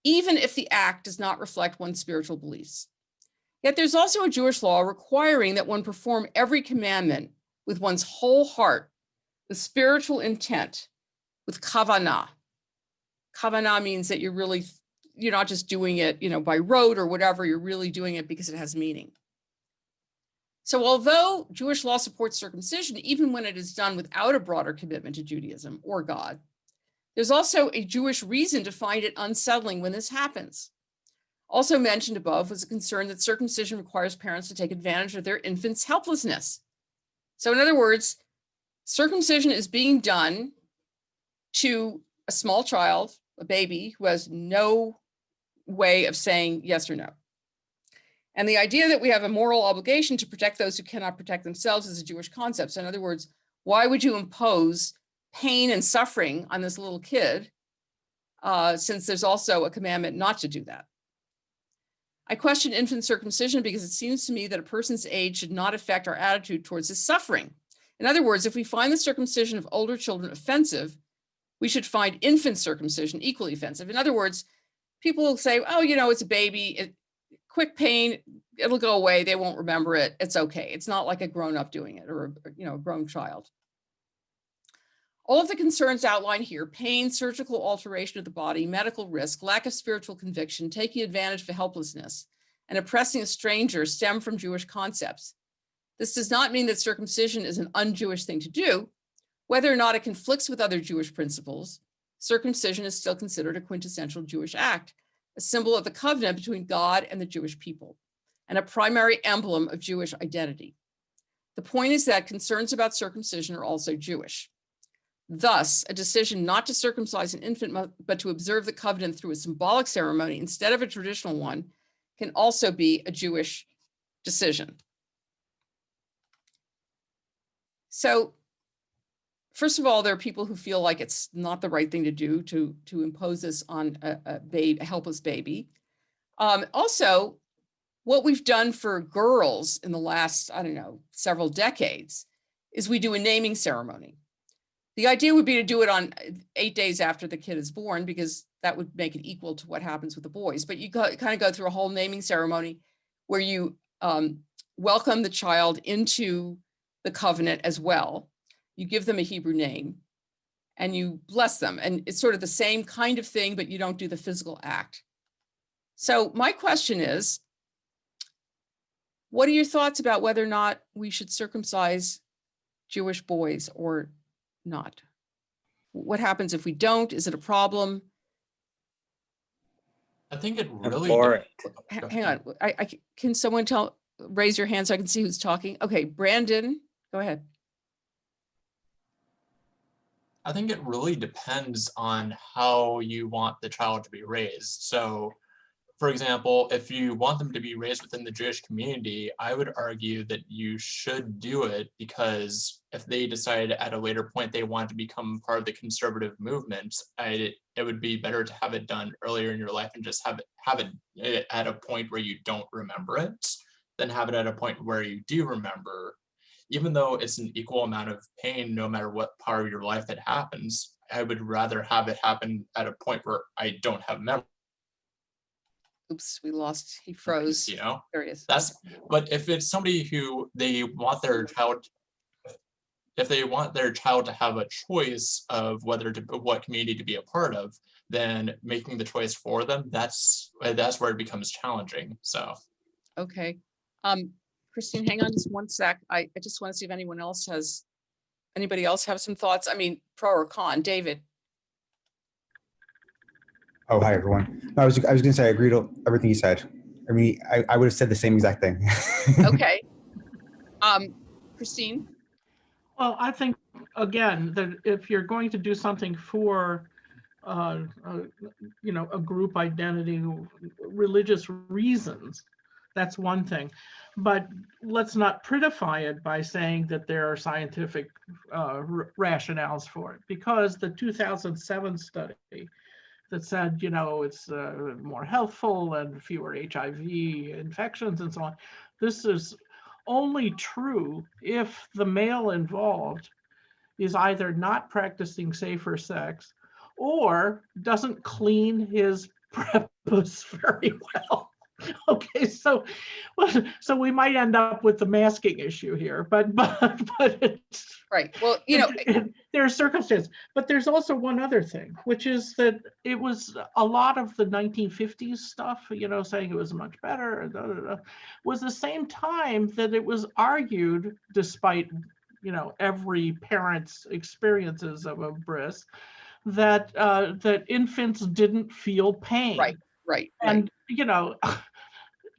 even if the act does not reflect one's spiritual beliefs. Yet there's also a Jewish law requiring that one perform every commandment with one's whole heart, with spiritual intent, with kavanah. Kavanah means that you're not just doing it, by rote or whatever, you're really doing it because it has meaning. So although Jewish law supports circumcision, even when it is done without a broader commitment to Judaism or God, there's also a Jewish reason to find it unsettling when this happens. Also mentioned above was a concern that circumcision requires parents to take advantage of their infant's helplessness. So in other words, circumcision is being done to a small child, a baby, who has no way of saying yes or no. And the idea that we have a moral obligation to protect those who cannot protect themselves is a Jewish concept. So in other words, why would you impose pain and suffering on this little kid, since there's also a commandment not to do that. I question infant circumcision because it seems to me that a person's age should not affect our attitude towards his suffering. In other words, if we find the circumcision of older children offensive, we should find infant circumcision equally offensive. In other words, people will say, oh, you know, it's a baby, quick pain, it'll go away, they won't remember it, it's okay. It's not like a grown-up doing it, or a grown child. All of the concerns outlined here, pain, surgical alteration of the body, medical risk, lack of spiritual conviction, taking advantage of helplessness, and oppressing a stranger stem from Jewish concepts. This does not mean that circumcision is an un-Jewish thing to do. Whether or not it conflicts with other Jewish principles, circumcision is still considered a quintessential Jewish act, a symbol of the covenant between God and the Jewish people, and a primary emblem of Jewish identity. The point is that concerns about circumcision are also Jewish. Thus, a decision not to circumcise an infant, but to observe the covenant through a symbolic ceremony instead of a traditional one, can also be a Jewish decision. So, first of all, there are people who feel like it's not the right thing to do to impose this on a helpless baby. Also, what we've done for girls in the last, I don't know, several decades is we do a naming ceremony. The idea would be to do it on 8 days after the kid is born, because that would make it equal to what happens with the boys. But you kind of go through a whole naming ceremony where you welcome the child into the covenant as well. You give them a Hebrew name and you bless them. And it's sort of the same kind of thing, but you don't do the physical act. So my question is, what are your thoughts about whether or not we should circumcise Jewish boys or not? What happens if we don't? Is it a problem? I think it really hang on. I can someone raise your hand so I can see who's talking? Okay, Brandon, go ahead. I think it really depends on how you want the child to be raised. So, for example, if you want them to be raised within the Jewish community, I would argue that you should do it, because if they decide at a later point they want to become part of the conservative movement, it would be better to have it done earlier in your life and just have it at a point where you don't remember it, than have it at a point where you do remember. Even though it's an equal amount of pain, no matter what part of your life that happens, I would rather have it happen at a point where I don't have memory. Oops, we lost, he froze. You know, there he is. But if it's somebody who they want their child, if they want their child to have a choice of what community to be a part of, then making the choice for them, that's where it becomes challenging. So. Okay. Christine, hang on just one sec. I just want to see if anybody else have some thoughts? I mean, pro or con. David. Oh, hi, everyone. No, I was going to say I agree to everything you said. I mean, I would have said the same exact thing. Okay. Christine? Well, I think, again, that if you're going to do something for, a group identity, religious reasons, that's one thing. But let's not prettify it by saying that there are scientific rationales for it, because the 2007 study that said, it's more healthful and fewer HIV infections and so on. This is only true if the male involved is either not practicing safer sex or doesn't clean his prepuce very well. Okay, so we might end up with the masking issue here, but it's right. Well, there are circumstances, but there's also one other thing, which is that it was a lot of the 1950s stuff, saying it was much better, was the same time that it was argued, despite every parent's experiences of a bris, that that infants didn't feel pain. Right. And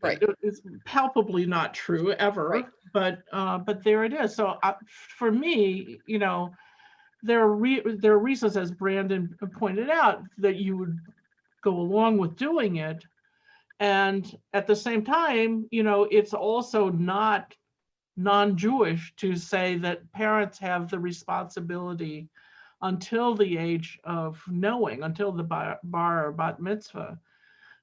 right. It's palpably not true ever, right. But there it is. So for me, there are reasons, as Brandon pointed out, that you would go along with doing it, and at the same time, it's also not non-Jewish to say that parents have the responsibility until the age of knowing, until the bar or bat mitzvah,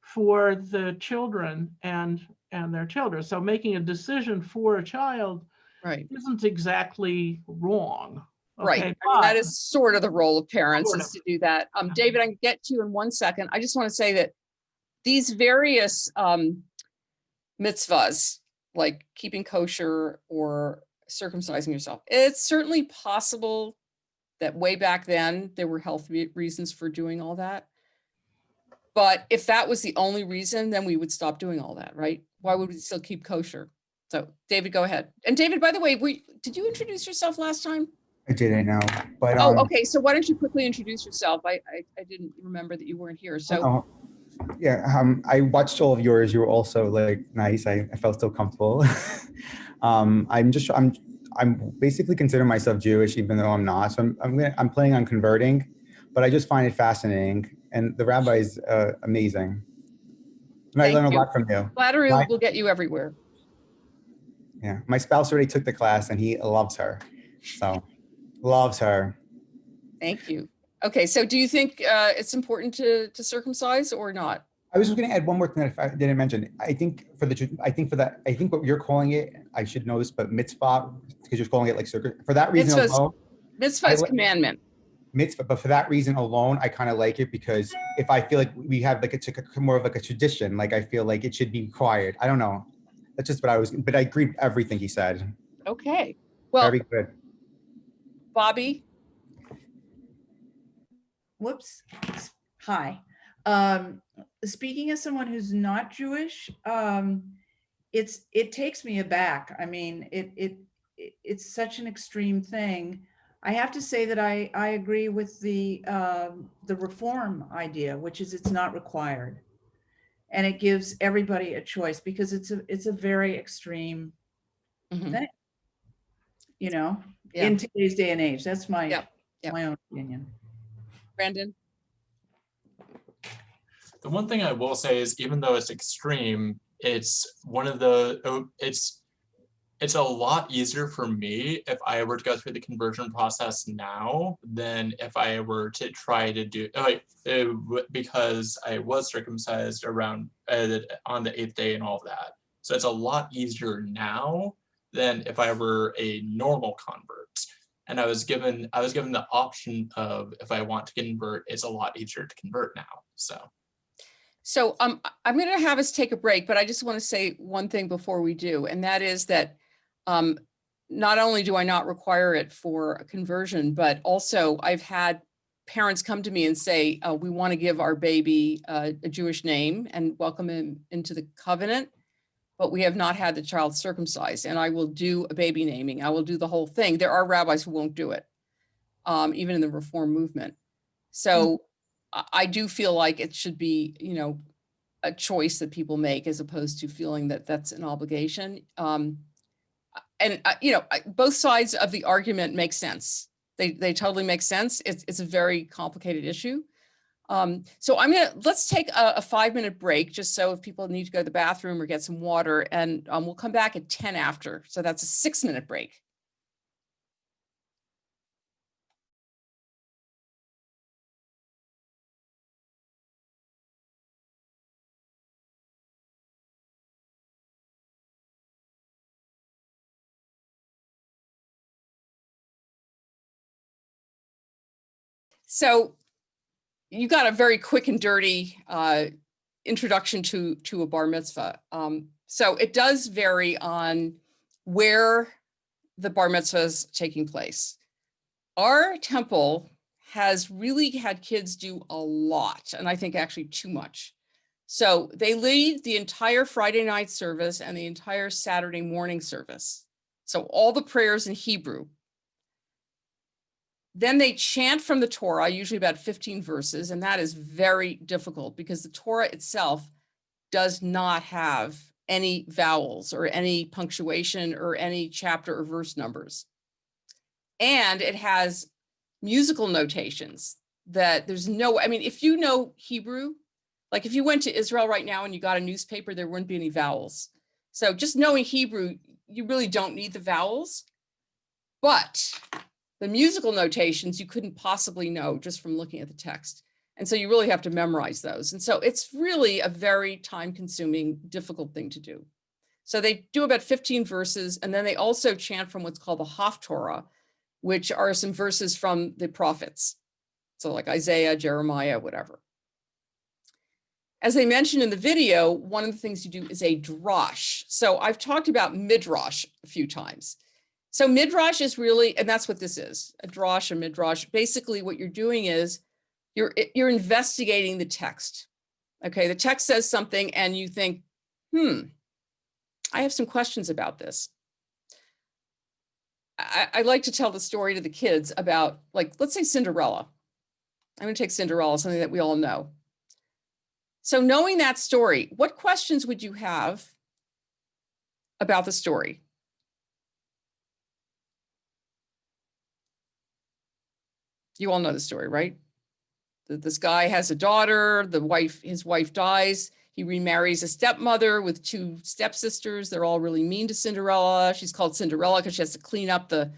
for the children and their children. So making a decision for a child isn't exactly wrong. Right. Okay, I mean, that is sort of the role of parents, is to do that. David, I can get to you in 1 second. I just want to say that these various mitzvahs, like keeping kosher or circumcising yourself, it's certainly possible that way back then there were health reasons for doing all that. But if that was the only reason, then we would stop doing all that, right? Why would we still keep kosher? So David, go ahead. And David, by the way, did you introduce yourself last time? I didn't know, but oh, okay. So why don't you quickly introduce yourself? I didn't remember that you weren't here. So yeah, I watched all of yours. You were also like nice. I felt so comfortable. I'm basically consider myself Jewish, even though I'm not. So I'm planning on converting, but I just find it fascinating, and the rabbi is amazing. And I learn a lot from you. Flattery will get you everywhere. Yeah, my spouse already took the class, and he loves her. So. Loves her. Thank you. Okay, so do you think it's important to circumcise or not? I was just going to add one more thing that I didn't mention. I think what you're calling it, I should know this, but mitzvah, because you're calling it like for that reason alone. Mitzvah is commandment. Mitzvah, but for that reason alone, I kind of like it, because if I feel like we have like a more of like a tradition, like I feel like it should be required. I don't know. That's just what but I agree with everything he said. Okay. Well, very good. Bobby. Whoops. Hi. Speaking as someone who's not Jewish, it takes me aback. I mean, it's such an extreme thing. I have to say that I agree with the reform idea, which is it's not required, and it gives everybody a choice, because it's a very extreme thing. You know, in today's day and age. That's my own opinion. Brandon? The one thing I will say is, even though it's extreme, it's it's a lot easier for me if I were to go through the conversion process now than if I were to try to do because I was circumcised around on the 8th day and all of that. So it's a lot easier now than if I were a normal convert. And I was given the option of, if I want to convert, it's a lot easier to convert now. So I'm going to have us take a break, but I just want to say one thing before we do, and that is that not only do I not require it for a conversion, but also I've had parents come to me and say, we want to give our baby a Jewish name and welcome him into the covenant, but we have not had the child circumcised, and I will do a baby naming. I will do the whole thing. There are rabbis who won't do it, even in the Reform movement. So I do feel like it should be, a choice that people make, as opposed to feeling that that's an obligation. Both sides of the argument make sense. They totally make sense. It's a very complicated issue. So let's take a 5-minute break, just so if people need to go to the bathroom or get some water, and we'll come back at 10 after. So that's a 6-minute break. So you got a very quick and dirty introduction to a bar mitzvah. So it does vary on where the bar mitzvah is taking place. Our temple has really had kids do a lot, and I think actually too much. So they lead the entire Friday night service and the entire Saturday morning service. So all the prayers in Hebrew. Then they chant from the Torah, usually about 15 verses, and that is very difficult because the Torah itself does not have any vowels or any punctuation or any chapter or verse numbers. And it has musical notations that there's no, if you know Hebrew, like if you went to Israel right now and you got a newspaper, there wouldn't be any vowels. So just knowing Hebrew, you really don't need the vowels. But The musical notations you couldn't possibly know just from looking at the text. And so you really have to memorize those. And so it's really a very time-consuming, difficult thing to do. So they do about 15 verses, and then they also chant from what's called the Haftorah, which are some verses from the prophets. So like Isaiah, Jeremiah, whatever. As I mentioned in the video, one of the things you do is a drosh. So I've talked about midrash a few times. So midrash is really, and that's what this is, a drosh, a midrash. Basically what you're doing is you're investigating the text. Okay, the text says something and you think, I have some questions about this. I like to tell the story to the kids about, like, let's say Cinderella. I'm going to take Cinderella, something that we all know. So knowing that story, what questions would you have about the story? You all know the story, right? This guy has a daughter, his wife dies. He remarries a stepmother with 2 stepsisters. They're all really mean to Cinderella. She's called Cinderella because she has to clean up the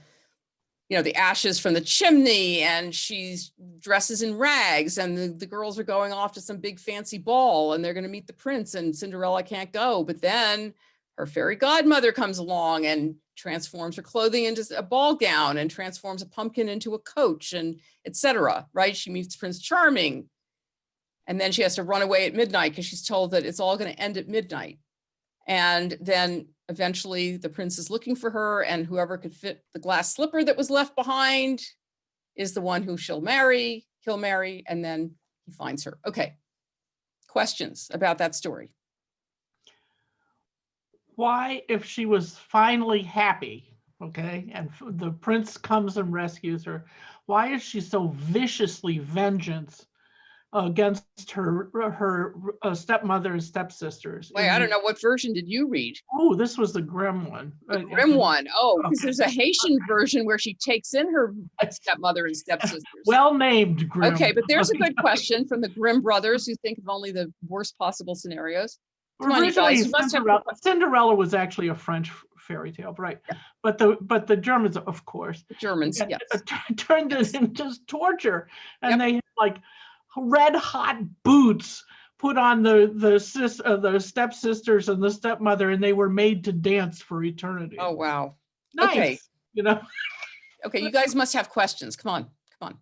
ashes from the chimney, and she dresses in rags, and the girls are going off to some big fancy ball, and they're going to meet the prince, and Cinderella can't go. But then her fairy godmother comes along and transforms her clothing into a ball gown and transforms a pumpkin into a coach, and etc. Right? She meets Prince Charming. And then she has to run away at midnight because she's told that it's all going to end at midnight. And then eventually the prince is looking for her, and whoever could fit the glass slipper that was left behind is the one who he'll marry, and then he finds her. Okay. Questions about that story? Why, if she was finally happy, okay, and the prince comes and rescues her, why is she so viciously vengeance against her stepmother and stepsisters? Wait, I don't know. What version did you read? Oh, this was the Grimm one. The Grimm one. Oh, because there's a Haitian version where she takes in her stepmother and stepsisters. Well named, Grimm. Okay, but there's a good question from the Grimm brothers who think of only the worst possible scenarios. Come on, you guys. You must have... Cinderella was actually a French fairy tale, right? Yeah. But the Germans, of course. The Germans, yes. Turned it into torture, and they had like red hot boots put on the stepsisters and the stepmother, and they were made to dance for eternity. Oh wow! Nice, okay. You know. Okay, you guys must have questions. Come on.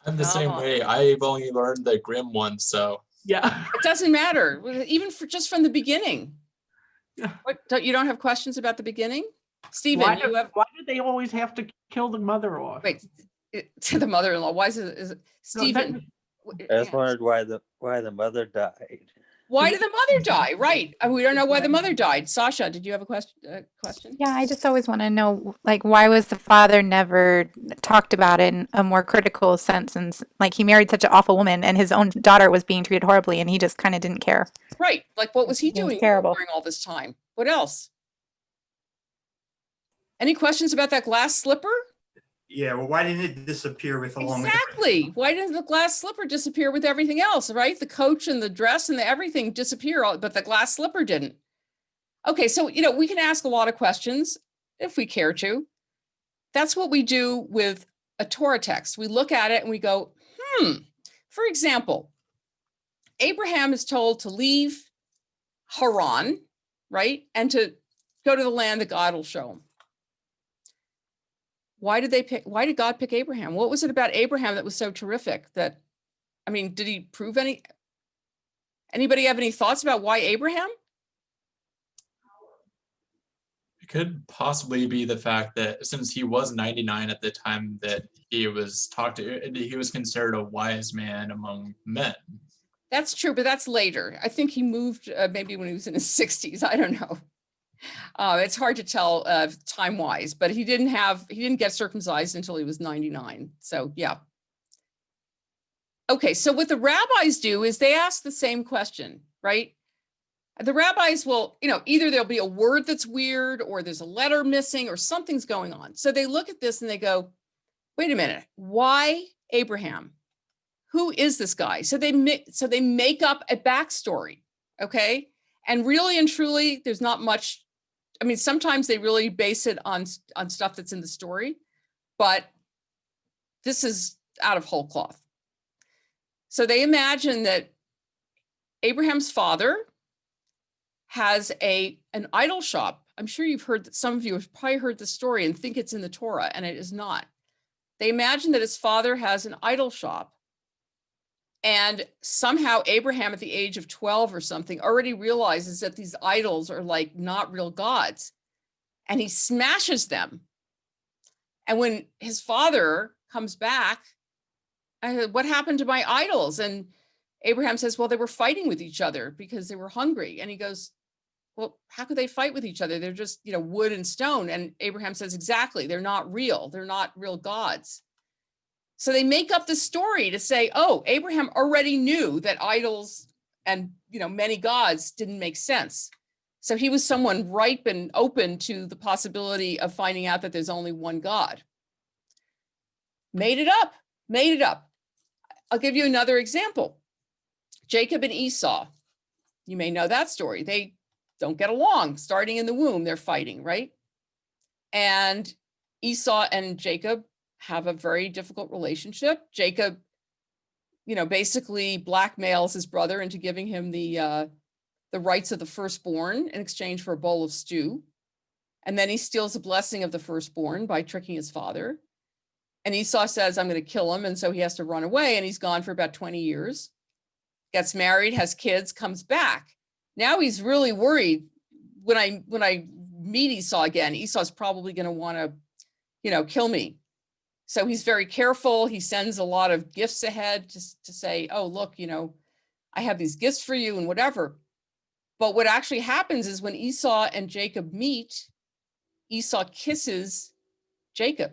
I'm the same way. I've only learned the Grimm one, so yeah. It doesn't matter, even just from the beginning. Yeah. What? You don't have questions about the beginning, Stephen? Why did they always have to kill the mother off? Wait. To the mother-in-law. Why is it Stephen? I just wondered why the mother died. Why did the mother die? Right. We don't know why the mother died. Sasha, did you have a question? Yeah, I just always want to know, like, why was the father never talked about in a more critical sense? And like, he married such an awful woman, and his own daughter was being treated horribly, and he just kind of didn't care. Right. Like, what was he doing during all this time? What else? Any questions about that glass slipper? Yeah, well, why didn't it disappear with along exactly? Why didn't the glass slipper disappear with everything else, right? The coach and the dress and the everything disappear, but the glass slipper didn't. Okay, so, we can ask a lot of questions if we care to. That's what we do with a Torah text. We look at it and we go, For example, Abraham is told to leave Haran, right? And to go to the land that God will show him. Why did God pick Abraham? What was it about Abraham that was so terrific did he prove anybody have any thoughts about why Abraham? It could possibly be the fact that since he was 99 at the time that he was talked to, he was considered a wise man among men. That's true, but that's later. I think he moved maybe when he was in his 60s. I don't know. It's hard to tell time-wise, but he didn't get circumcised until he was 99. So yeah. Okay, so what the rabbis do is they ask the same question, right? The rabbis will, either there'll be a word that's weird, or there's a letter missing, or something's going on. So they look at this and they go, wait a minute, why Abraham? Who is this guy? So they make up a backstory, okay? And really and truly, there's not much I mean, sometimes they really base it on stuff that's in the story, but this is out of whole cloth. So they imagine that Abraham's father has an idol shop. I'm sure you've heard that, some of you have probably heard the story and think it's in the Torah, and it is not. They imagine that his father has an idol shop. And somehow Abraham at the age of 12 or something already realizes that these idols are like not real gods. And he smashes them. And when his father comes back, what happened to my idols? And Abraham says, well, they were fighting with each other because they were hungry. And he goes, well, how could they fight with each other? They're just, wood and stone. And Abraham says, exactly, they're not real. They're not real gods. So they make up the story to say, oh, Abraham already knew that idols and, many gods didn't make sense. So he was someone ripe and open to the possibility of finding out that there's only one God. Made it up. I'll give you another example. Jacob and Esau. You may know that story. They don't get along. Starting in the womb, they're fighting, right? And Esau and Jacob have a very difficult relationship. Jacob, basically blackmails his brother into giving him the rights of the firstborn in exchange for a bowl of stew. And then he steals the blessing of the firstborn by tricking his father. And Esau says, I'm going to kill him. And so he has to run away. And he's gone for about 20 years, gets married, has kids, comes back. Now he's really worried. When I meet Esau again, Esau's probably going to want to, kill me. So he's very careful. He sends a lot of gifts ahead to say, oh, look, I have these gifts for you and whatever. But what actually happens is when Esau and Jacob meet, Esau kisses Jacob.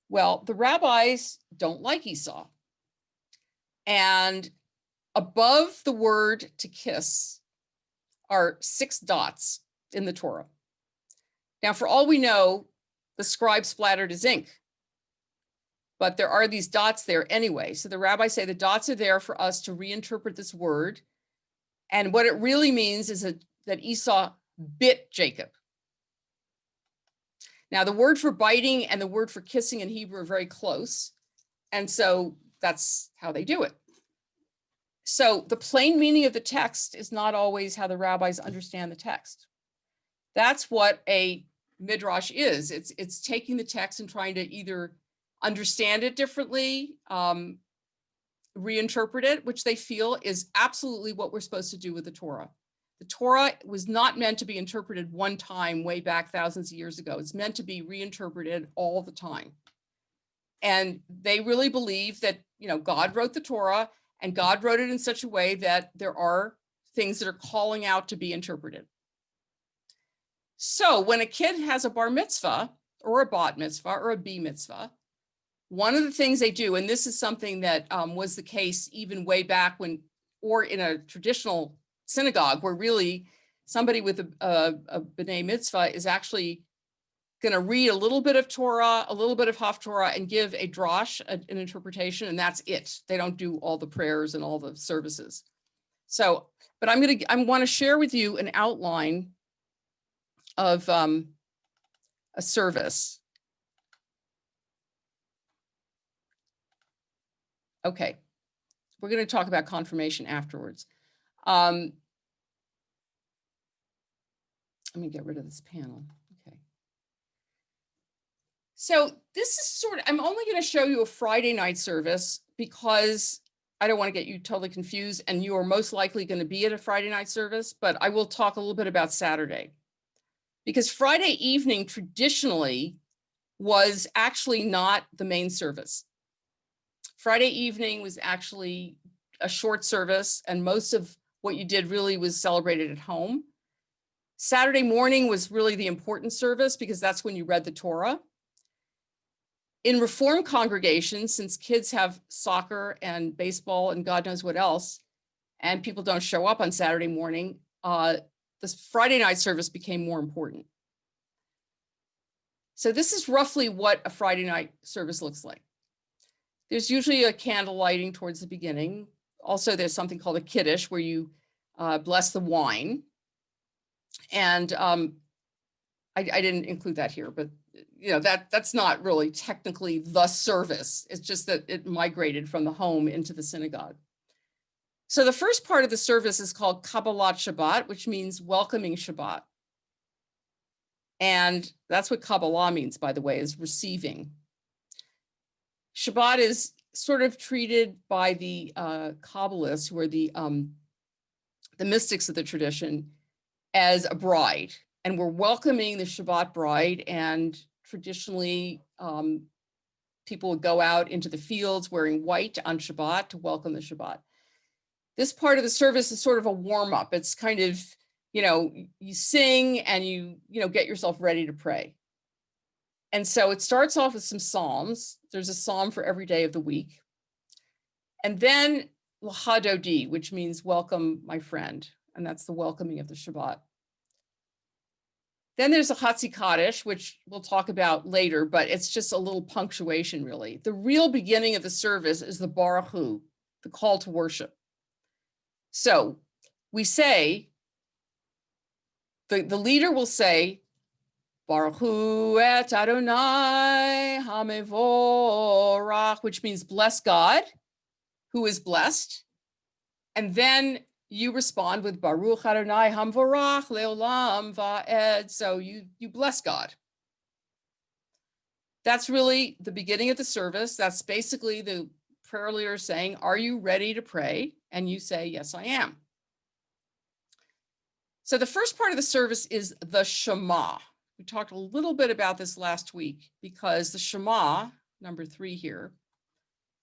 Well, the rabbis don't like Esau. And above the word to kiss are 6 dots in the Torah. Now, for all we know, the scribe splattered his ink. But there are these dots there anyway. So the rabbis say the dots are there for us to reinterpret this word. And what it really means is that Esau bit Jacob. Now, the word for biting and the word for kissing in Hebrew are very close. And so that's how they do it. So the plain meaning of the text is not always how the rabbis understand the text. That's what a midrash is. It's taking the text and trying to either understand it differently, reinterpret it, which they feel is absolutely what we're supposed to do with the Torah. The Torah was not meant to be interpreted one time way back thousands of years ago. It's meant to be reinterpreted all the time. And they really believe that, God wrote the Torah and God wrote it in such a way that there are things that are calling out to be interpreted. So when a kid has a bar mitzvah or a bat mitzvah or a b mitzvah, one of the things they do, and this is something that was the case even way back when, or in a traditional synagogue, where really somebody with a b'nai mitzvah is actually going to read a little bit of Torah, a little bit of Haftorah, and give a drash, an interpretation, and that's it. They don't do all the prayers and all the services. So, but I want to share with you an outline of a service. Okay, we're going to talk about confirmation afterwards. Let me get rid of this panel. Okay. So this is I'm only going to show you a Friday night service because I don't want to get you totally confused, and you are most likely going to be at a Friday night service, but I will talk a little bit about Saturday. Because Friday evening traditionally was actually not the main service. Friday evening was actually a short service, and most of what you did really was celebrated at home. Saturday morning was really the important service because that's when you read the Torah. In Reform congregations, since kids have soccer and baseball and God knows what else, and people don't show up on Saturday morning, this Friday night service became more important. So this is roughly what a Friday night service looks like. There's usually a candle lighting towards the beginning. Also, there's something called a kiddush where you bless the wine. And I didn't include that here, but you know, that's not really technically the service. It's just that it migrated from the home into the synagogue. So the first part of the service is called Kabbalat Shabbat, which means welcoming Shabbat. And that's what Kabbalah means, by the way, is receiving. Shabbat is sort of treated by the Kabbalists, who are the mystics of the tradition, as a bride. And we're welcoming the Shabbat bride. And traditionally, people would go out into the fields wearing white on Shabbat to welcome the Shabbat. This part of the service is sort of a warm-up. It's kind of, you know, you sing and you get yourself ready to pray. And so it starts off with some psalms. There's a psalm for every day of the week. And then L'Hadodi, which means welcome, my friend. And that's the welcoming of the Shabbat. Then there's a Hatzi Kaddish, which we'll talk about later, but it's just a little punctuation, really. The real beginning of the service is the Baruch Hu, the call to worship. So we say, the leader will say, Baruch Hu et Adonai HaMevorach, which means bless God, who is blessed. And then you respond with Baruch Adonai HaMevorach Leolam Va'ed. So you bless God. That's really the beginning of the service. That's basically the prayer leader saying, are you ready to pray? And you say, yes, I am. So the first part of the service is the Shema. We talked a little bit about this last week because the Shema, number 3 here,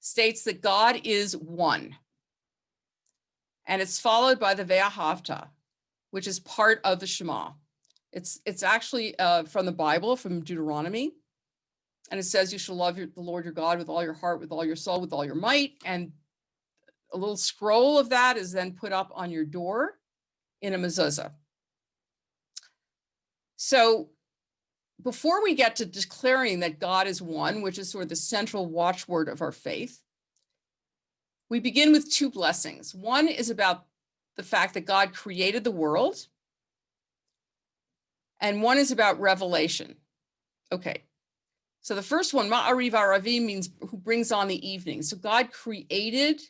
states that God is one. And it's followed by the Ve'ahavta, which is part of the Shema. It's actually from the Bible, from Deuteronomy. And it says you shall love the Lord your God with all your heart, with all your soul, with all your might. And a little scroll of that is then put up on your door in a mezuzah. So before we get to declaring that God is one, which is sort of the central watchword of our faith, we begin with 2 blessings. One is about the fact that God created the world, and one is about revelation. Okay, so the first one, Ma'ariv Aravi, means who brings on the evening. So God created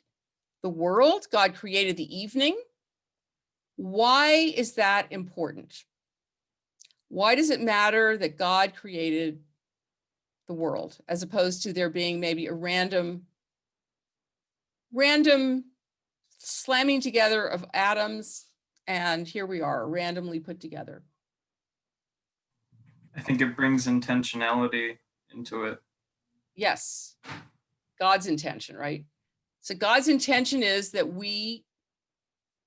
the world, God created the evening. Why is that important? Why does it matter that God created the world, as opposed to there being maybe a random slamming together of atoms, and here we are, randomly put together? I think it brings intentionality into it. Yes, God's intention, right? So God's intention is that we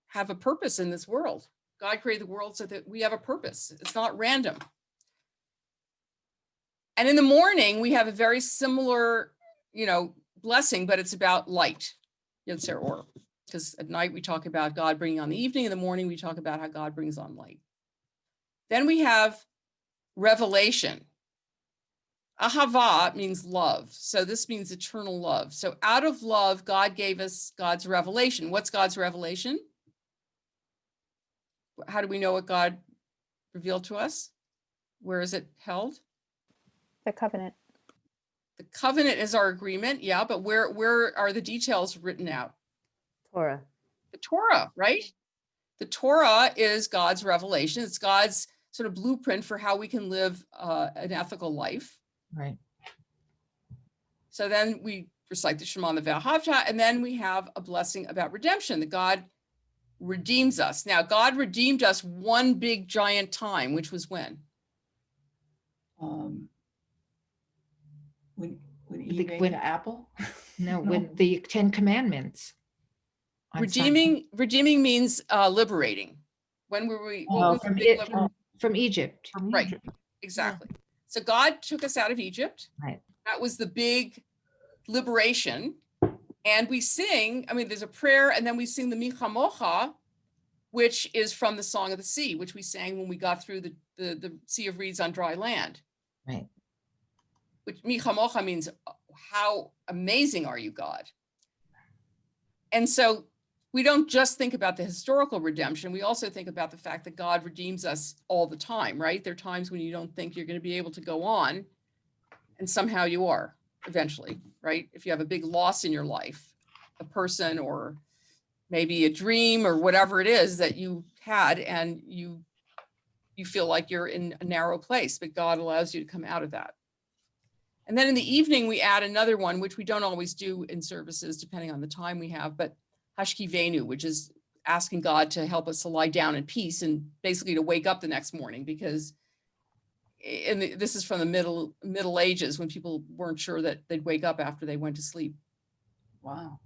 have a purpose in this world. God created the world so that we have a purpose. It's not random. And in the morning, we have a very similar, blessing, but it's about light, Yetzer Or. Because at night we talk about God bringing on the evening. In the morning, we talk about how God brings on light. Then we have revelation. Ahava means love. So this means eternal love. So out of love, God gave us God's revelation. What's God's revelation? How do we know what God revealed to us? Where is it held? The covenant. The covenant is our agreement, yeah, but where are the details written out? Torah. The Torah, right? The Torah is God's revelation. It's God's sort of blueprint for how we can live an ethical life. Right. So then we recite the Shema and the Ve'ahavta, and then we have a blessing about redemption, that God redeems us. Now, God redeemed us one big giant time, which was when? When Eve ate the apple? No, with the 10 Commandments. Redeeming means liberating. When were we? From Egypt. Right, exactly. So God took us out of Egypt. Right. That was the big liberation. And we sing, there's a prayer, and then we sing the Michamocha, which is from the Song of the Sea, which we sang when we got through the Sea of Reeds on dry land. Right. Which Michamocha means, how amazing are you, God? And so we don't just think about the historical redemption, we also think about the fact that God redeems us all the time, right? There are times when you don't think you're going to be able to go on, and somehow you are eventually, right? If you have a big loss in your life, a person or maybe a dream or whatever it is that you had, and you feel like you're in a narrow place, but God allows you to come out of that. And then in the evening, we add another one, which we don't always do in services, depending on the time we have, but Hashki Venu, which is asking God to help us to lie down in peace and basically to wake up the next morning, because this is from the Middle Ages, when people weren't sure that they'd wake up after they went to sleep. Wow.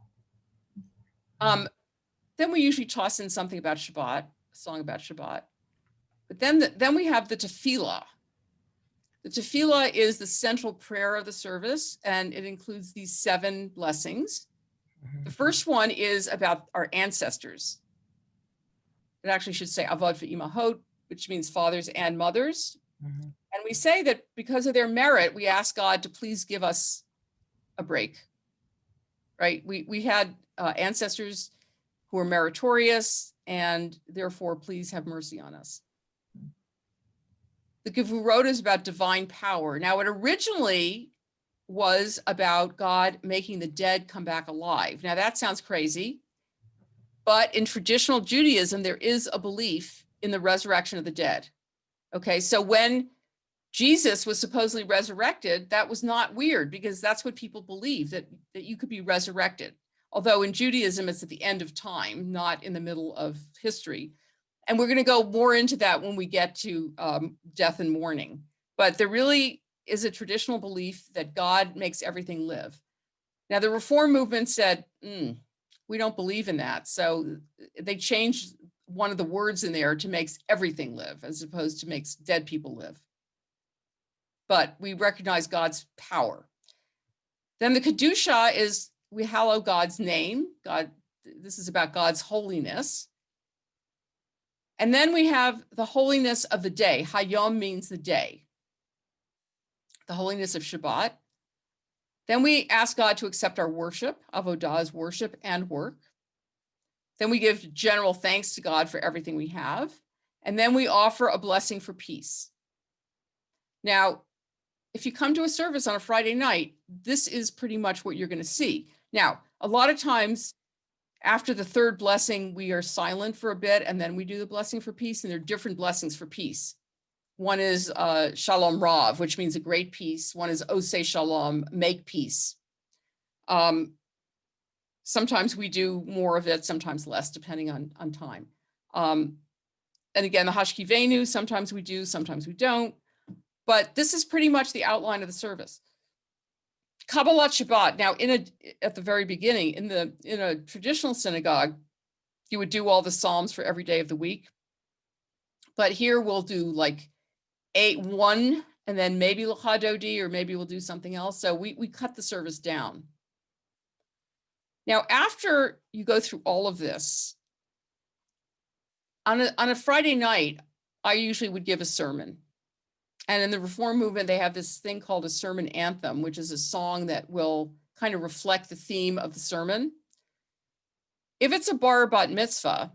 Then we usually toss in something about Shabbat, a song about Shabbat. But then we have the tefillah. The tefillah is the central prayer of the service, and it includes these 7 blessings. The first one is about our ancestors. It actually should say Avot ve'imahot, which means fathers and mothers. And we say that because of their merit, we ask God to please give us a break, right? We had ancestors who were meritorious, and therefore please have mercy on us. The Gevurot is about divine power. Now, it originally was about God making the dead come back alive. Now, that sounds crazy, but in traditional Judaism, there is a belief in the resurrection of the dead. Okay, so when Jesus was supposedly resurrected, that was not weird, because that's what people believe, that you could be resurrected. Although in Judaism, it's at the end of time, not in the middle of history. And we're going to go more into that when we get to death and mourning. But there really is a traditional belief that God makes everything live. Now, the Reform movement said, we don't believe in that. So they changed one of the words in there to makes everything live, as opposed to makes dead people live. But we recognize God's power. Then the Kedusha is we hallow God's name. This is about God's holiness. And then we have the holiness of the day. Hayom means the day. The holiness of Shabbat. Then we ask God to accept our worship. Avodah is worship and work. Then we give general thanks to God for everything we have. And then we offer a blessing for peace. Now, if you come to a service on a Friday night, this is pretty much what you're going to see. Now, a lot of times, after the third blessing, we are silent for a bit, and then we do the blessing for peace, and there are different blessings for peace. One is Shalom Rav, which means a great peace. One is Oseh Shalom, make peace. Sometimes we do more of it, sometimes less, depending on time. And again, the Hashki Venu, sometimes we do, sometimes we don't. But this is pretty much the outline of the service. Kabbalat Shabbat. Now, at the very beginning, in a traditional synagogue, you would do all the Psalms for every day of the week. But here we'll do like 8-1, and then maybe L'cha Dodi, or maybe we'll do something else. So we cut the service down. Now, after you go through all of this, on a Friday night, I usually would give a sermon. And in the Reform movement, they have this thing called a sermon anthem, which is a song that will kind of reflect the theme of the sermon. If it's a bar bat mitzvah,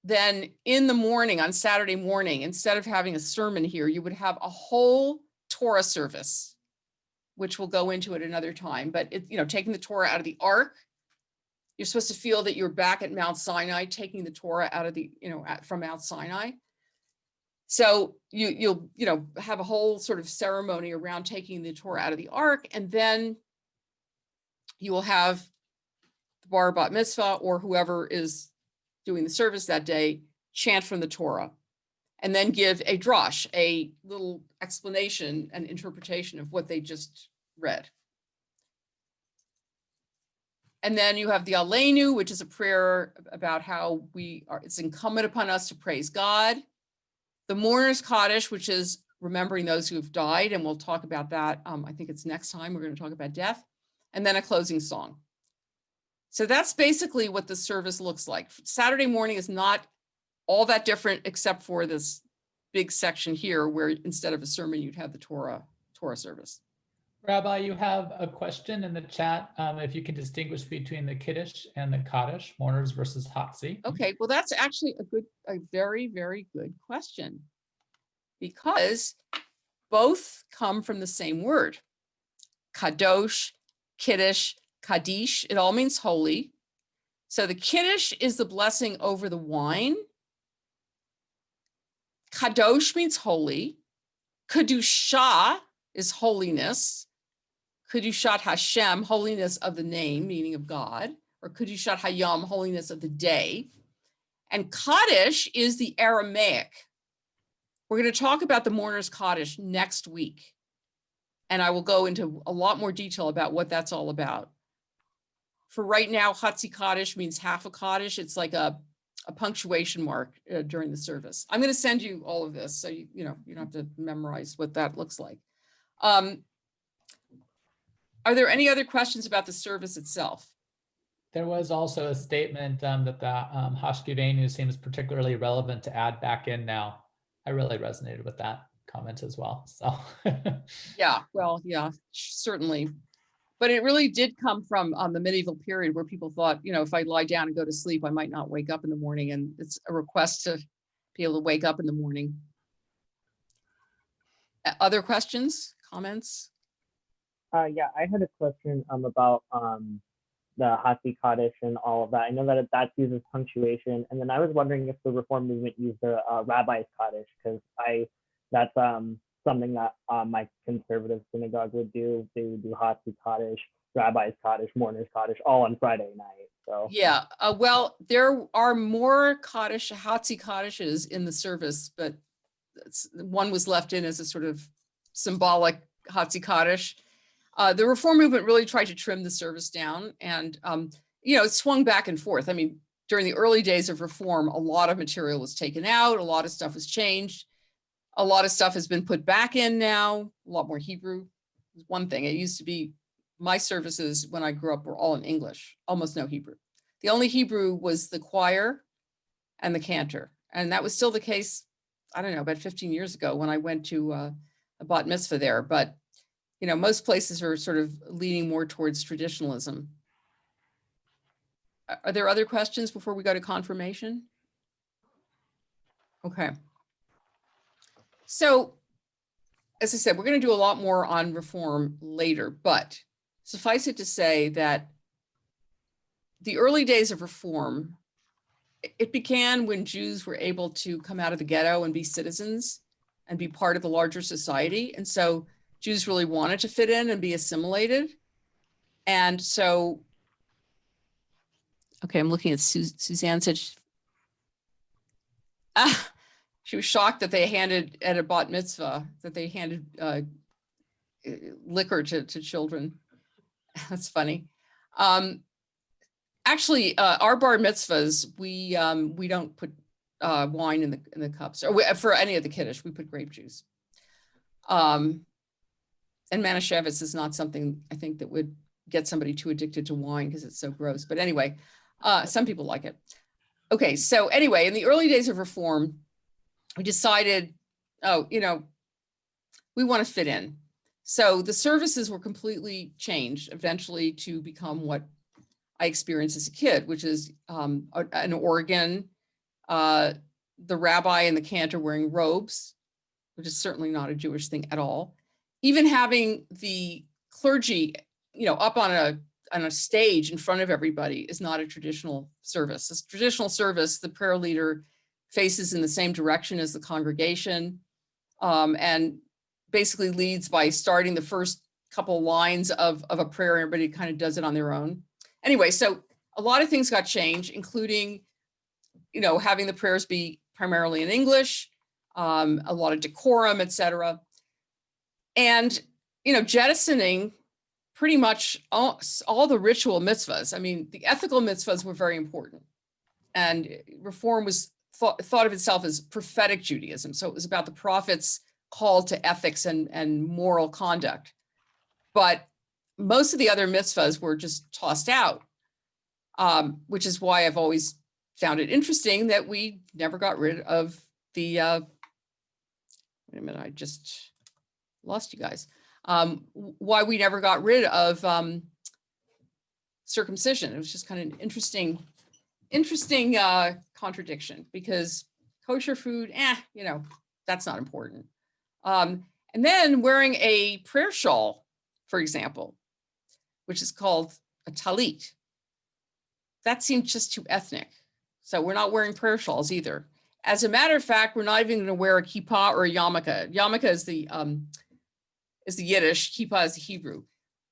then in the morning, on Saturday morning, instead of having a sermon here, you would have a whole Torah service, which we'll go into at another time. But taking the Torah out of the ark, you're supposed to feel that you're back at Mount Sinai, taking the Torah out of from Mount Sinai. So you'll have a whole sort of ceremony around taking the Torah out of the ark, and then you will have the bar bat mitzvah, or whoever is doing the service that day, chant from the Torah, and then give a drash, a little explanation and interpretation of what they just read. And then you have the Aleinu, which is a prayer about how it's incumbent upon us to praise God. The Mourner's Kaddish, which is remembering those who have died, and we'll talk about that. I think it's next time we're going to talk about death. And then a closing song. So that's basically what the service looks like. Saturday morning is not all that different, except for this big section here, where instead of a sermon, you'd have the Torah service. Rabbi, you have a question in the chat. If you can distinguish between the Kiddush and the Kaddish, mourners versus Hatzi. Okay, well, that's actually a very, very good question, because both come from the same word. Kadosh, Kiddush, Kaddish, it all means holy. So the Kiddush is the blessing over the wine. Kadosh means holy. Kedusha is holiness. Kedushat Hashem, holiness of the name, meaning of God, or Kedushat Hayom, holiness of the day. And Kaddish is the Aramaic. We're going to talk about the mourner's Kaddish next week. And I will go into a lot more detail about what that's all about. For right now, Hatzi Kaddish means half a Kaddish. It's like a punctuation mark during the service. I'm going to send you all of this, so you don't have to memorize what that looks like. Are there any other questions about the service itself? There was also a statement that the Hashkivenu seems particularly relevant to add back in now. I really resonated with that comment as well. So yeah, well, yeah, certainly. But it really did come from the medieval period, where people thought, if I lie down and go to sleep, I might not wake up in the morning. And it's a request to be able to wake up in the morning. Other questions, comments? Yeah, I had a question about the Hatzi Kaddish and all of that. I know that uses punctuation, and then I was wondering if the Reform movement used the Rabbi's Kaddish, because that's something that my conservative synagogue would do. They would do Hatzi Kaddish, Rabbi's Kaddish, Mourner's Kaddish, all on Friday night. So yeah, well, there are more Kaddish, Hatzi Kaddishes in the service, but one was left in as a sort of symbolic Hatzi Kaddish. The Reform movement really tried to trim the service down, and it swung back and forth. I mean, during the early days of Reform, a lot of material was taken out, a lot of stuff was changed, a lot of stuff has been put back in now, a lot more Hebrew is one thing. It used to be, my services when I grew up were all in English, almost no Hebrew. The only Hebrew was the choir and the cantor, and that was still the case, I don't know, about 15 years ago when I went to a bat mitzvah there. But most places are sort of leaning more towards traditionalism. Are there other questions before we go to confirmation? Okay. So, as I said, we're going to do a lot more on Reform later, but suffice it to say that the early days of Reform, it began when Jews were able to come out of the ghetto and be citizens and be part of the larger society. And so Jews really wanted to fit in and be assimilated. And so, okay, I'm looking at Suzanne said she was shocked that they handed at a bat mitzvah, that they handed liquor to children. That's funny. Actually, our bar mitzvahs, we don't put wine in the cups, or for any of the kiddush, we put grape juice. And Manischewitz is not something I think that would get somebody too addicted to wine because it's so gross. But anyway, some people like it. Okay, so anyway, in the early days of Reform, we decided, we want to fit in. So the services were completely changed eventually to become what I experienced as a kid, which is an organ, the rabbi and the cantor wearing robes, which is certainly not a Jewish thing at all. Even having the clergy, up on a stage in front of everybody is not a traditional service. This traditional service, the prayer leader faces in the same direction as the congregation, and basically leads by starting the first couple lines of a prayer. Everybody kind of does it on their own. Anyway, so a lot of things got changed, including, having the prayers be primarily in English, a lot of decorum, etc. And, jettisoning pretty much all the ritual mitzvahs. I mean, the ethical mitzvahs were very important. And Reform was thought of itself as prophetic Judaism. So it was about the prophet's call to ethics and moral conduct. But most of the other mitzvahs were just tossed out, which is why I've always found it interesting that we never got rid of the, wait a minute, I just lost you guys. Why we never got rid of circumcision. It was just kind of an interesting contradiction, because kosher food, you know, that's not important. And then wearing a prayer shawl, for example, which is called a talit, that seemed just too ethnic. So we're not wearing prayer shawls either. As a matter of fact, we're not even going to wear a kippah or a yarmulke. Yarmulke is the Yiddish, kippah is the Hebrew.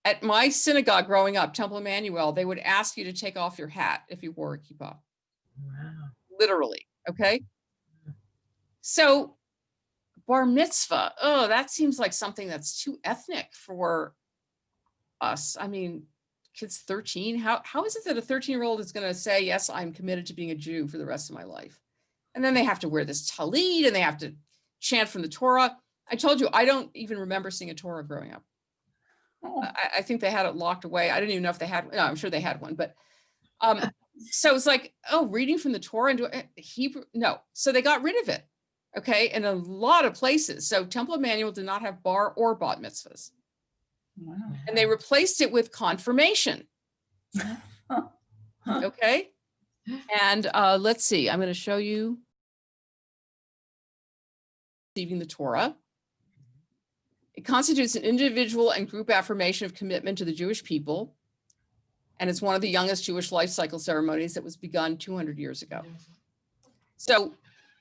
At my synagogue growing up, Temple Emmanuel, they would ask you to take off your hat if you wore a kippah. Wow. Literally, okay? So bar mitzvah, oh, that seems like something that's too ethnic for us. I mean, kids 13, how is it that a 13-year-old is going to say, yes, I'm committed to being a Jew for the rest of my life? And then they have to wear this talit and they have to chant from the Torah. I told you, I don't even remember seeing a Torah growing up. I think they had it locked away. I didn't even know if they had, no, I'm sure they had one, but so it's like, oh, reading from the Torah into Hebrew, no. So they got rid of it, okay, in a lot of places. So Temple Emmanuel did not have bar or bat mitzvahs. Wow. And they replaced it with confirmation. Okay. And let's see, I'm going to show you receiving the Torah. It constitutes an individual and group affirmation of commitment to the Jewish people. And it's one of the youngest Jewish life cycle ceremonies that was begun 200 years ago. So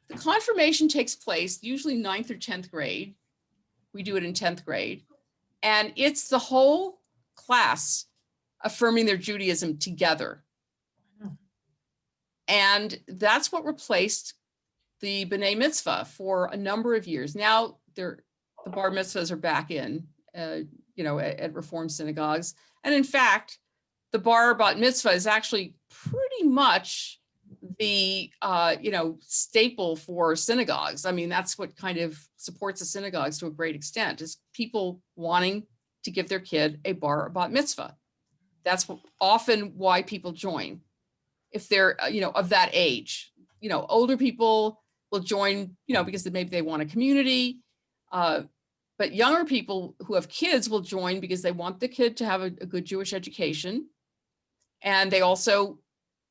the confirmation takes place usually 9th or 10th grade. We do it in 10th grade. And it's the whole class affirming their Judaism together. And that's what replaced the B'nai Mitzvah for a number of years. Now the bar mitzvahs are back in, you know, at Reform synagogues. And in fact, the bar bat mitzvah is actually pretty much the, you know, staple for synagogues. I mean, that's what kind of supports the synagogues to a great extent, is people wanting to give their kid a bar or bat mitzvah. That's often why people join. If they're, you know, of that age, you know, older people will join, you know, because maybe they want a community. But younger people who have kids will join because they want the kid to have a good Jewish education. And they also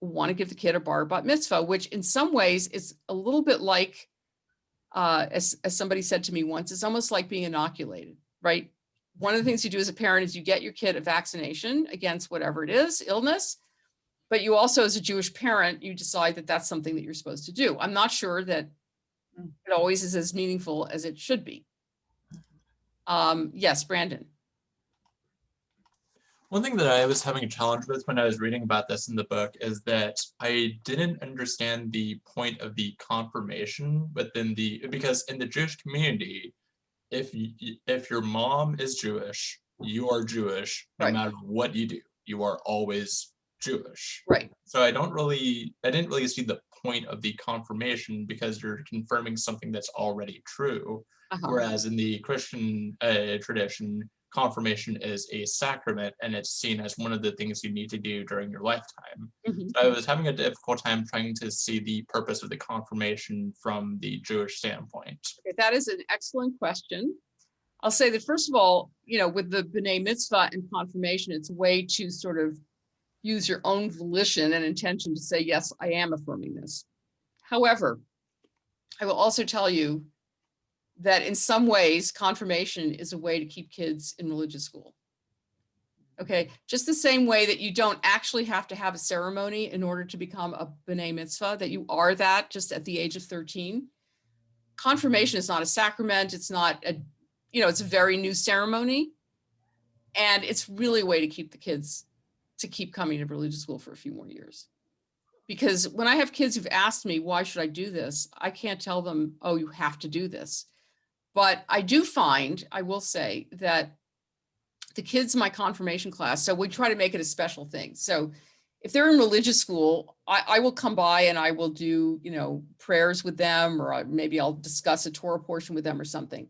want to give the kid a bar bat mitzvah, which in some ways is a little bit like, as somebody said to me once, it's almost like being inoculated, right? One of the things you do as a parent is you get your kid a vaccination against whatever it is, illness. But you also, as a Jewish parent, you decide that that's something that you're supposed to do. I'm not sure that it always is as meaningful as it should be. Yes, Brandon. One thing that I was having a challenge with when I was reading about this in the book is that I didn't understand the point of the confirmation within because in the Jewish community, if your mom is Jewish, you are Jewish, no matter what you do, you are always Jewish. Right. So I didn't really see the point of the confirmation, because you're confirming something that's already true. Whereas in the Christian tradition, confirmation is a sacrament and it's seen as one of the things you need to do during your lifetime. So I was having a difficult time trying to see the purpose of the confirmation from the Jewish standpoint. Okay, that is an excellent question. I'll say that, first of all, you know, with the B'nai Mitzvah and confirmation, it's a way to sort of use your own volition and intention to say, yes, I am affirming this. However, I will also tell you that in some ways, confirmation is a way to keep kids in religious school. Okay, just the same way that you don't actually have to have a ceremony in order to become a B'nai Mitzvah, that you are that just at the age of 13. Confirmation is not a sacrament. It's not a, you know, it's a very new ceremony. And it's really a way to keep the kids to keep coming to religious school for a few more years. Because when I have kids who've asked me, why should I do this? I can't tell them, oh, you have to do this. But I do find, I will say, that the kids in my confirmation class, so we try to make it a special thing. So if they're in religious school, I will come by and I will do, you know, prayers with them, or maybe I'll discuss a Torah portion with them or something.